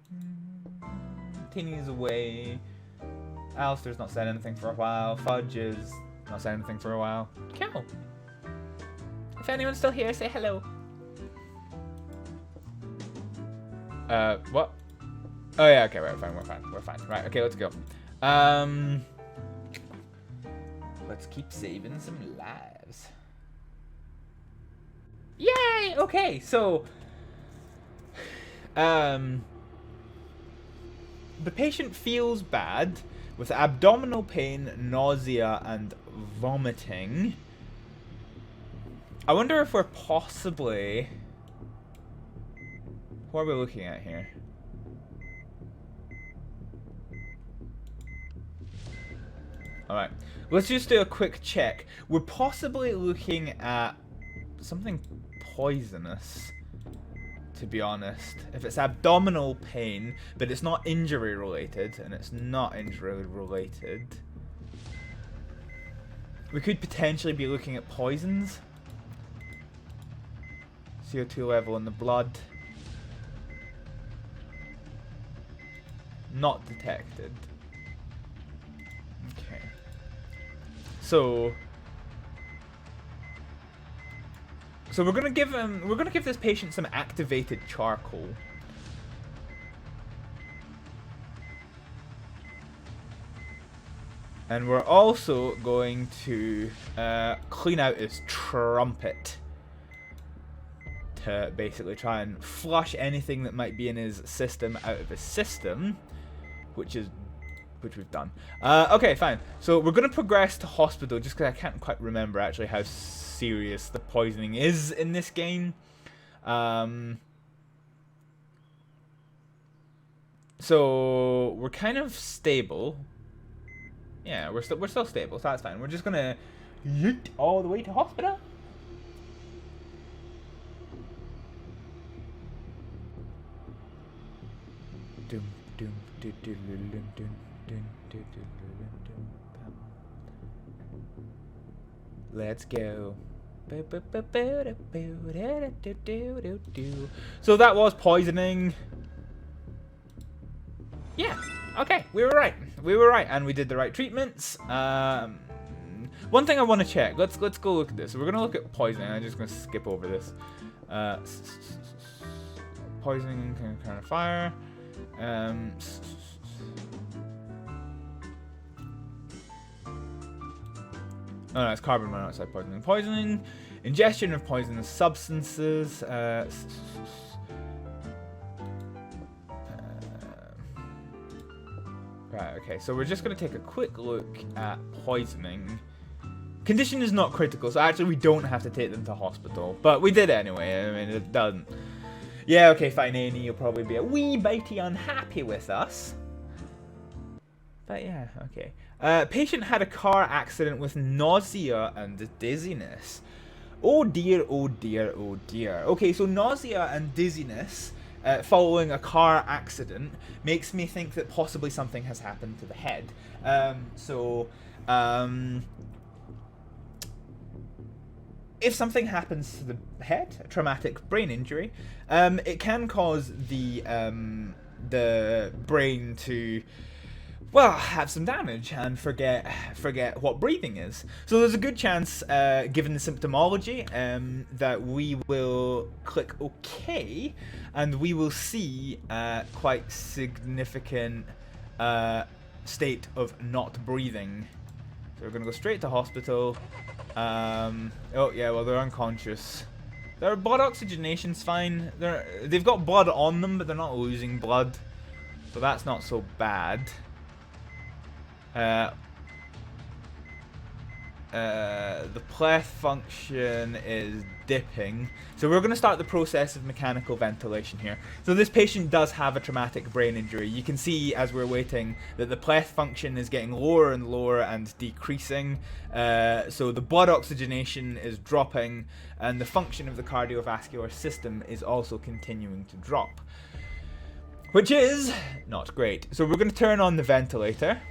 Speaker 1: Teeny's away. Alistair's not said anything for a while. Fudge is not said anything for a while. Cool. If anyone's still here, say hello. What? Oh yeah, okay, right, fine, we're fine. Right, okay, let's go. Let's keep saving some lives. Yay! Okay, so the patient feels bad with abdominal pain, nausea, and vomiting. I wonder if we're possibly... What are we looking at here? Alright, let's just do a quick check. We're possibly looking at something poisonous, to be honest. If it's abdominal pain, but it's not injury related, and it's not injury related, we could potentially be looking at poisons. CO2 level in the blood. Not detected. Okay. So we're gonna give this patient some activated charcoal. And we're also going to clean out his trumpet to basically try and flush anything that might be in his system out of his system, which we've done. Okay, fine. So we're going to progress to hospital just because I can't quite remember actually how serious the poisoning is in this game. So we're kind of stable. Yeah, we're still stable, so that's fine. We're just going to yeet all the way to hospital. Let's go. So that was poisoning. Yeah. Okay, we were right. We were right, and we did the right treatments. One thing I want to check. Let's go look at this. So we're gonna look at poisoning. I'm just gonna skip over this. Poisoning kind of fire. Oh no, it's carbon monoxide poisoning. Poisoning, ingestion of poisonous substances. Right, okay, so we're just going to take a quick look at poisoning. Condition is not critical, so actually we don't have to take them to hospital. But we did anyway, I mean, it doesn't. Yeah, okay, fine, Annie, you'll probably be a wee bitey unhappy with us. But yeah, okay. Patient had a car accident with nausea and dizziness. Oh dear, oh dear, oh dear. Okay, so nausea and dizziness following a car accident makes me think that possibly something has happened to the head. If something happens to the head, a traumatic brain injury, it can cause the brain to, well, have some damage and forget what breathing is. So there's a good chance, given the symptomology, that we will click OK, and we will see quite significant state of not breathing. So we're gonna go straight to hospital. Oh yeah, well they're unconscious. Their blood oxygenation's fine. They've got blood on them, but they're not losing blood, so that's not so bad. The pleth function is dipping, so we're going to start the process of mechanical ventilation here. So this patient does have a traumatic brain injury. You can see as we're waiting that the pleth function is getting lower and lower and decreasing, so the blood oxygenation is dropping, and the function of the cardiovascular system is also continuing to drop, which is not great. So we're going to turn on the ventilator,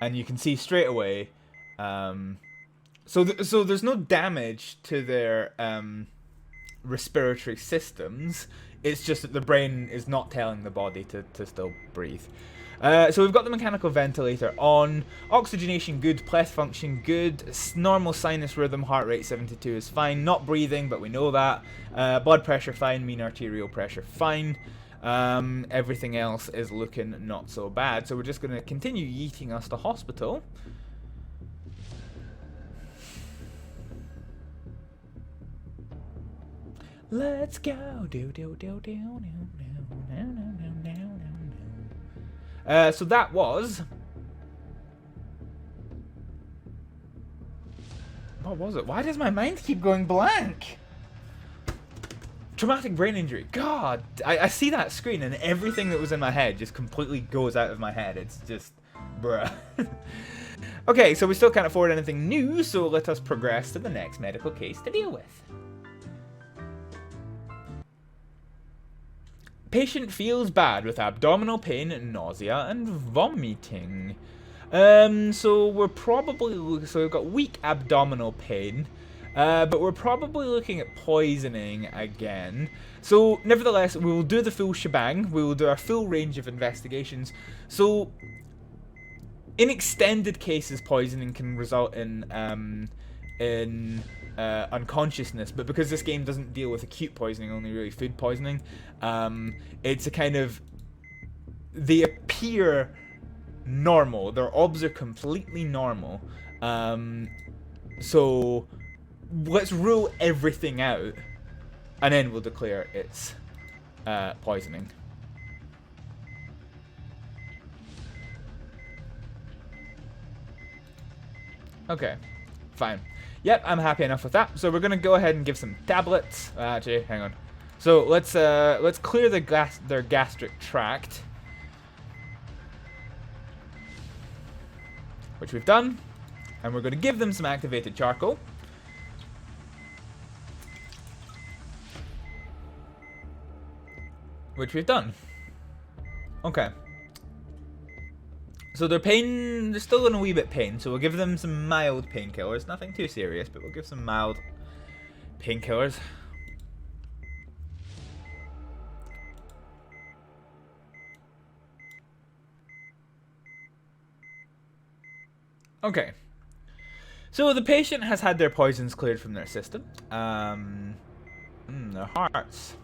Speaker 1: and you can see straight away, so there's no damage to their respiratory systems. It's just that the brain is not telling the body to still breathe. So we've got the mechanical ventilator on. Oxygenation good, pleth function good, normal sinus rhythm, heart rate 72 is fine. Not breathing, but we know that. Blood pressure fine, mean arterial pressure fine. Everything else is looking not so bad. So we're just going to continue yeeting us to hospital. Let's go. So that was... what was it? Why does my mind keep going blank? Traumatic brain injury. God, I see that screen and everything that was in my head just completely goes out of my head. It's just... bruh. Okay, so we still can't afford anything new, so let us progress to the next medical case to deal with. Patient feels bad with abdominal pain, nausea, and vomiting. So we're probably... so we've got weak abdominal pain. But we're probably looking at poisoning again. So, nevertheless, we will do the full shebang. We will do our full range of investigations. So, in extended cases, poisoning can result in unconsciousness. But because this game doesn't deal with acute poisoning, only really food poisoning, it's a kind of... they appear normal. Their obs are completely normal. So... let's rule everything out, and then we'll declare it's poisoning. Okay, fine. Yep, I'm happy enough with that. So we're gonna go ahead and give some tablets. Actually, hang on. So let's clear their gastric tract, which we've done, and we're gonna give them some activated charcoal. Which we've done. Okay. So their pain, they're still in a wee bit pain, so we'll give them some mild painkillers. Nothing too serious, but we'll give some mild painkillers. Okay. So the patient has had their poisons cleared from their system. Their hearts.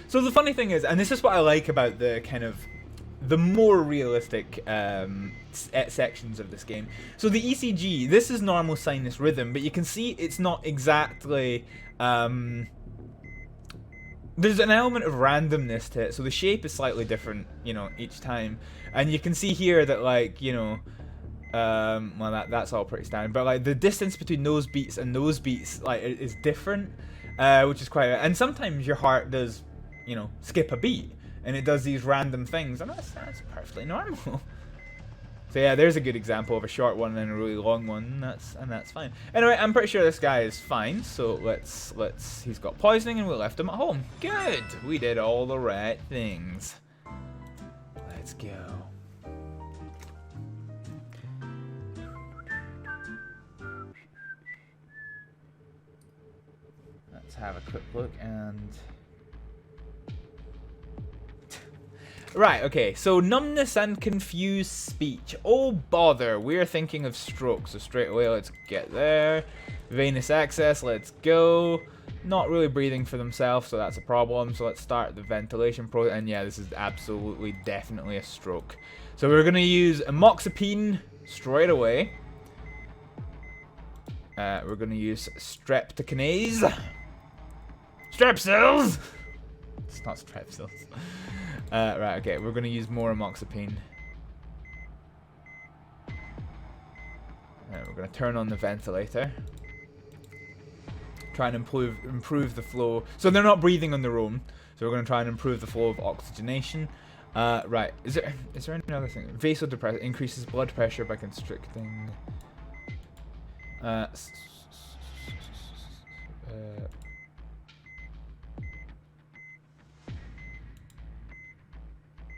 Speaker 1: So the funny thing is, and this is what I like about the kind of the more realistic sections of this game. So the ECG, this is normal sinus rhythm, but you can see it's not exactly there's an element of randomness to it, so the shape is slightly different, you know, each time. And you can see here that, like, you know, well, that's all pretty standard, but like the distance between those beats and those beats, like, is different, which is quite. And sometimes your heart does, you know, skip a beat, and it does these random things, and that's perfectly normal. So yeah, there's a good example of a short one and a really long one. That's fine. Anyway, I'm pretty sure this guy is fine. So let's he's got poisoning and we left him at home. Good. We did all the right things. Let's go. Let's have a quick look and. Right, okay, so numbness and confused speech. Oh bother, we're thinking of stroke, so straight away let's get there. Venous excess, let's go. Not really breathing for themselves, so that's a problem. So let's start the ventilation process, and yeah, this is absolutely, definitely a stroke. So we're gonna use amoxapine straight away. We're gonna use streptokinase. Strepsils! It's not strepsils. Right, okay, we're going to use more amoxapine. We're going to turn on the ventilator. Try and improve the flow. So they're not breathing on their own. So we're going to try and improve the flow of oxygenation. Right, is there any other thing? Vasodepressor increases blood pressure by constricting.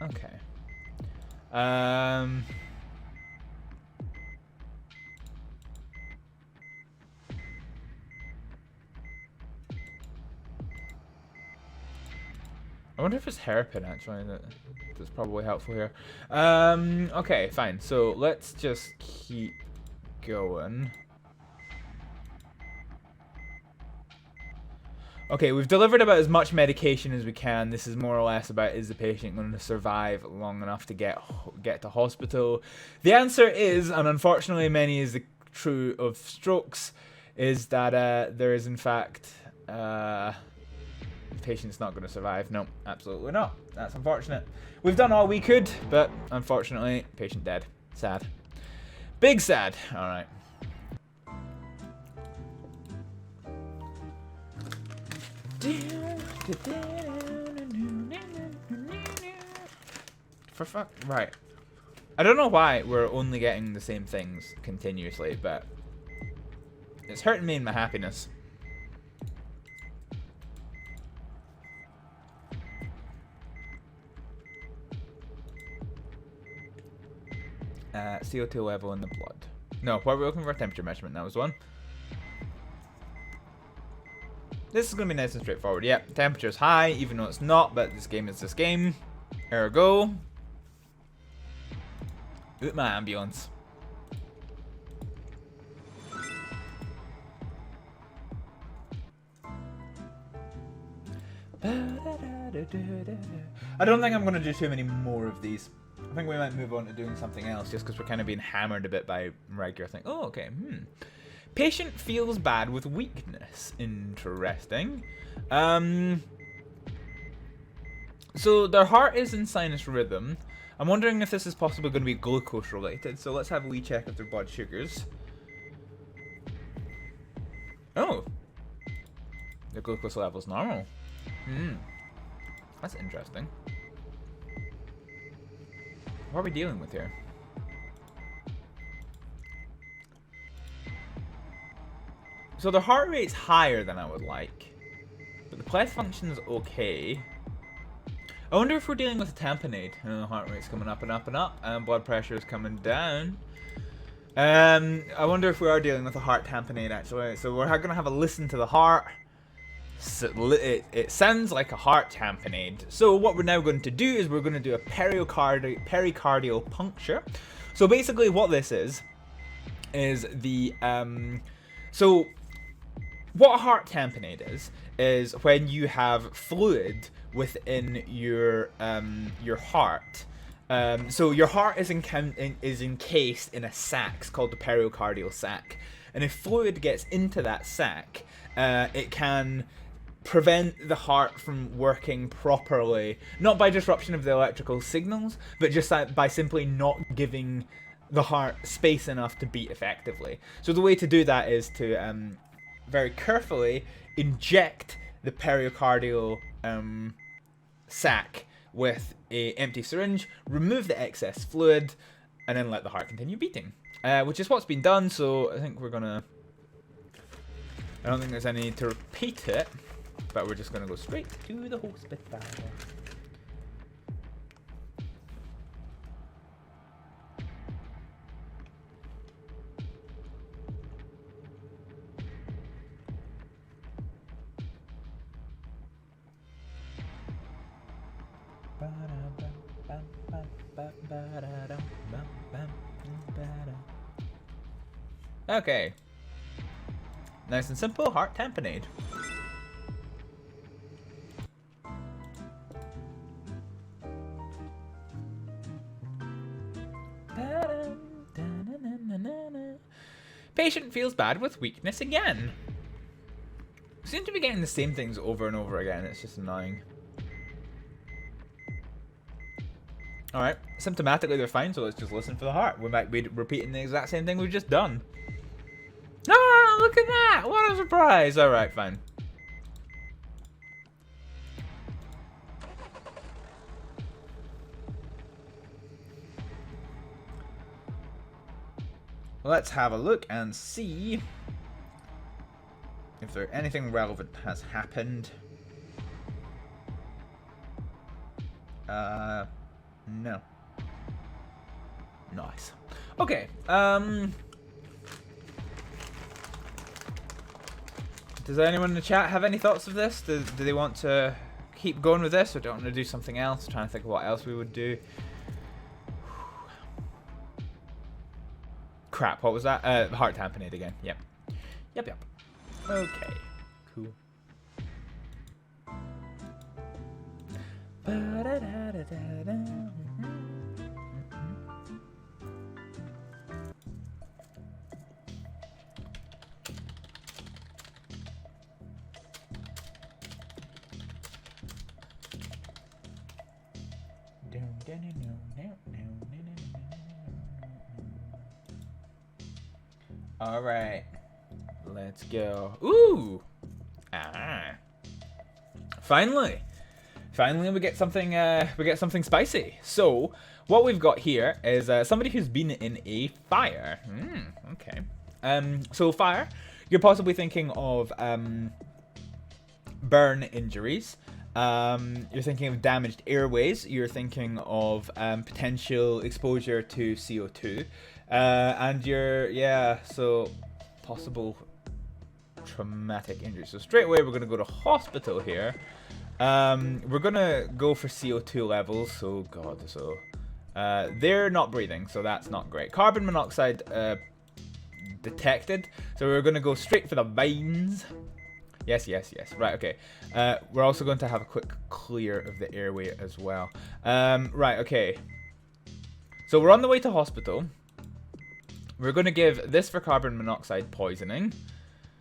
Speaker 1: Okay. I wonder if it's hairpin actually. That's probably helpful here. Okay, fine. So let's just keep going. Okay, we've delivered about as much medication as we can. This is more or less about, is the patient going to survive long enough to get to hospital? The answer is, and unfortunately many is the true of strokes, is that there is in fact the patient's not going to survive. No, absolutely not. That's unfortunate. We've done all we could, but unfortunately, patient dead. Sad. Big sad. All right. For fuck, right. I don't know why we're only getting the same things continuously, but it's hurting me in my happiness. CO2 level in the blood. No, what we're looking for, temperature measurement. That was one. This is going to be nice and straightforward. Yep, temperature's high, even though it's not, but this game is this game. Ergo. Oot my ambulance. I don't think I'm going to do too many more of these. I think we might move on to doing something else, just because we're kind of being hammered a bit by regular things. Oh, okay. Patient feels bad with weakness. Interesting. So their heart is in sinus rhythm. I'm wondering if this is possibly going to be glucose related. So let's have a wee check of their blood sugars. Oh. Their glucose level's normal. That's interesting. What are we dealing with here? So the heart rate's higher than I would like, but the pleth function's okay. I wonder if we're dealing with a tamponade. The heart rate's coming up and up and up, and blood pressure is coming down. I wonder if we are dealing with a heart tamponade actually. So we're going to have a listen to the heart. So it sounds like a heart tamponade. So what we're now going to do is we're going to do a pericardial puncture. So basically what this is the so what a heart tamponade is when you have fluid within your heart. So your heart is encased in a sac. It's called the pericardial sac. And if fluid gets into that sac, it can prevent the heart from working properly, not by disruption of the electrical signals, but just by simply not giving the heart space enough to beat effectively. So the way to do that is to very carefully inject the pericardial sac with an empty syringe, remove the excess fluid, and then let the heart continue beating, which is what's been done. So I think we're gonna, I don't think there's any need to repeat it, but we're just gonna go straight to the hospital. Okay. Nice and simple, heart tamponade. Patient feels bad with weakness again. Seem to be getting the same things over and over again. It's just annoying. Alright, symptomatically they're fine, so let's just listen for the heart. We might be repeating the exact same thing we've just done. Oh, look at that! What a surprise! Alright, fine. Let's have a look and see if there anything relevant has happened. No. Nice. Okay, does anyone in the chat have any thoughts of this? Do they want to keep going with this, or do you want to do something else? I'm trying to think of what else we would do. Crap, what was that? Heart tamponade again. Yep. Yep. Okay, cool. All right, let's go. Ooh, finally we get something. We get something spicy. So what we've got here is somebody who's been in a fire. Okay. So fire. You're possibly thinking of burn injuries. You're thinking of damaged airways. You're thinking of potential exposure to CO2. And so possible traumatic injury. So straight away we're going to go to hospital here. We're going to go for CO2 levels. So they're not breathing, so that's not great. Carbon monoxide detected. So we're going to go straight for the veins. Yes. Right, okay. We're also going to have a quick clear of the airway as well. Right, okay. So we're on the way to hospital. We're going to give this for carbon monoxide poisoning.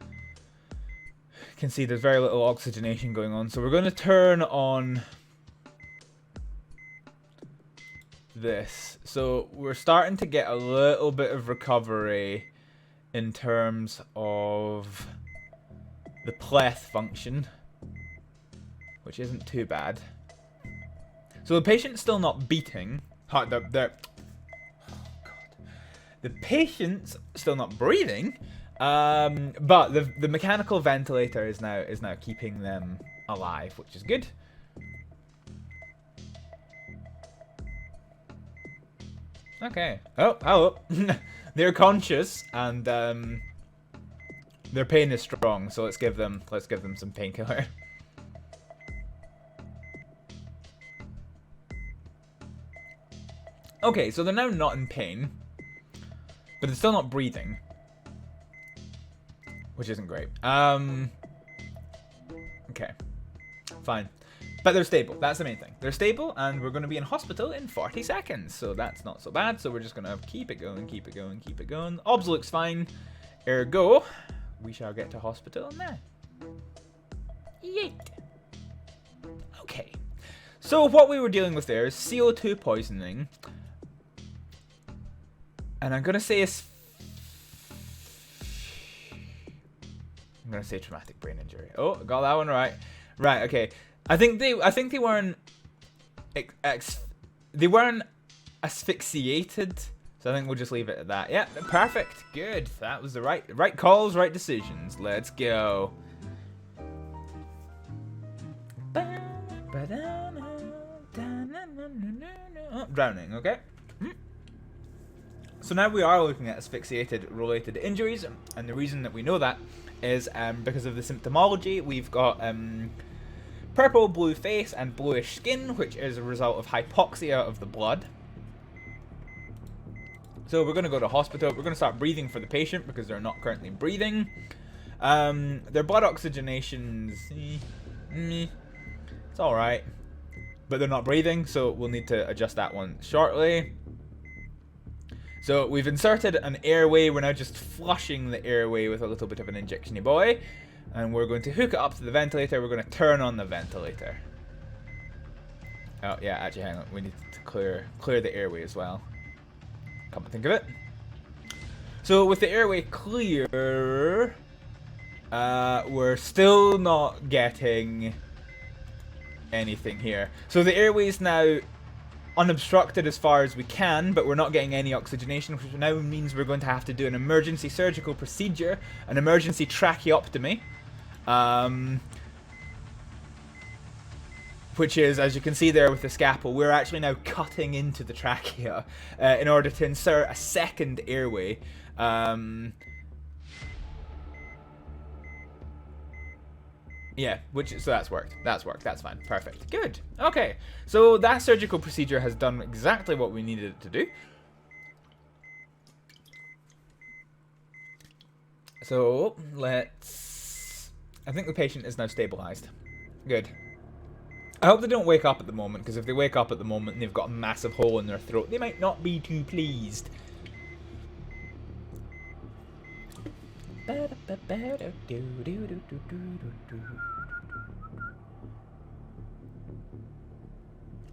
Speaker 1: You can see there's very little oxygenation going on. So we're going to turn on this. So we're starting to get a little bit of recovery in terms of the pleth function, which isn't too bad. So the patient's still not beating. The patient's still not breathing, but the mechanical ventilator is now keeping them alive, which is good. Okay. Oh, hello. They're conscious and their pain is strong, so let's give them some painkiller. Okay, so they're now not in pain. But they're still not breathing, which isn't great. Okay, fine. But they're stable. That's the main thing. They're stable, and we're going to be in hospital in 40 seconds. So that's not so bad. So we're just going to keep it going. Obs looks fine. Ergo, we shall get to hospital now. Yeet. Okay. So what we were dealing with there is CO2 poisoning. And I'm gonna say traumatic brain injury. Oh, got that one right. Right, okay. I think they weren't they weren't asphyxiated. So I think we'll just leave it at that. Yeah, perfect. Good. That was the right calls, right decisions. Let's go. Oh, drowning, okay. So now we are looking at asphyxiated related injuries, and the reason that we know that is because of the symptomology. We've got purple, blue face, and bluish skin, which is a result of hypoxia of the blood. So we're going to go to hospital. We're going to start breathing for the patient because they're not currently breathing. Their blood oxygenation's it's alright, but they're not breathing, so we'll need to adjust that one shortly. So we've inserted an airway. We're now just flushing the airway with a little bit of an injection-y boy. And we're going to hook it up to the ventilator. We're going to turn on the ventilator. Oh, yeah, actually, hang on. We need to clear the airway as well. Come to think of it. So with the airway clear, we're still not getting anything here. So the airway is now unobstructed as far as we can, but we're not getting any oxygenation, which now means we're going to have to do an emergency surgical procedure, an emergency tracheotomy, which is, as you can see there with the scalpel, we're actually now cutting into the trachea in order to insert a second airway. Yeah, so that's worked. That's fine. Perfect. Good. Okay. So that surgical procedure has done exactly what we needed it to do. So I think the patient is now stabilized. Good. I hope they don't wake up at the moment, because if they wake up at the moment and they've got a massive hole in their throat, they might not be too pleased.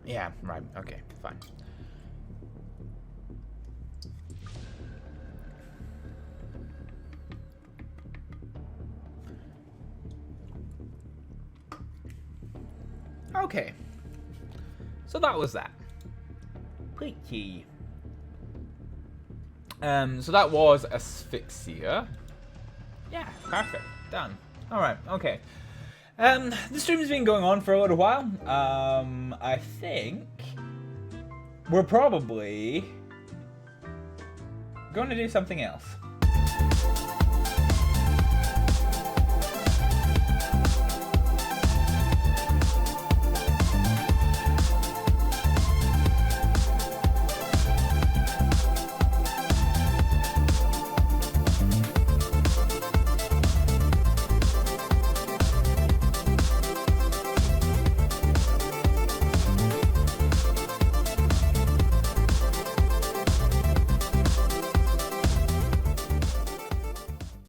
Speaker 1: Yeah, right, okay, fine. Okay. So that was that. Pretty. So that was asphyxia. Yeah, perfect. Done. Alright, okay. The stream's been going on for a little while. I think we're probably going to do something else.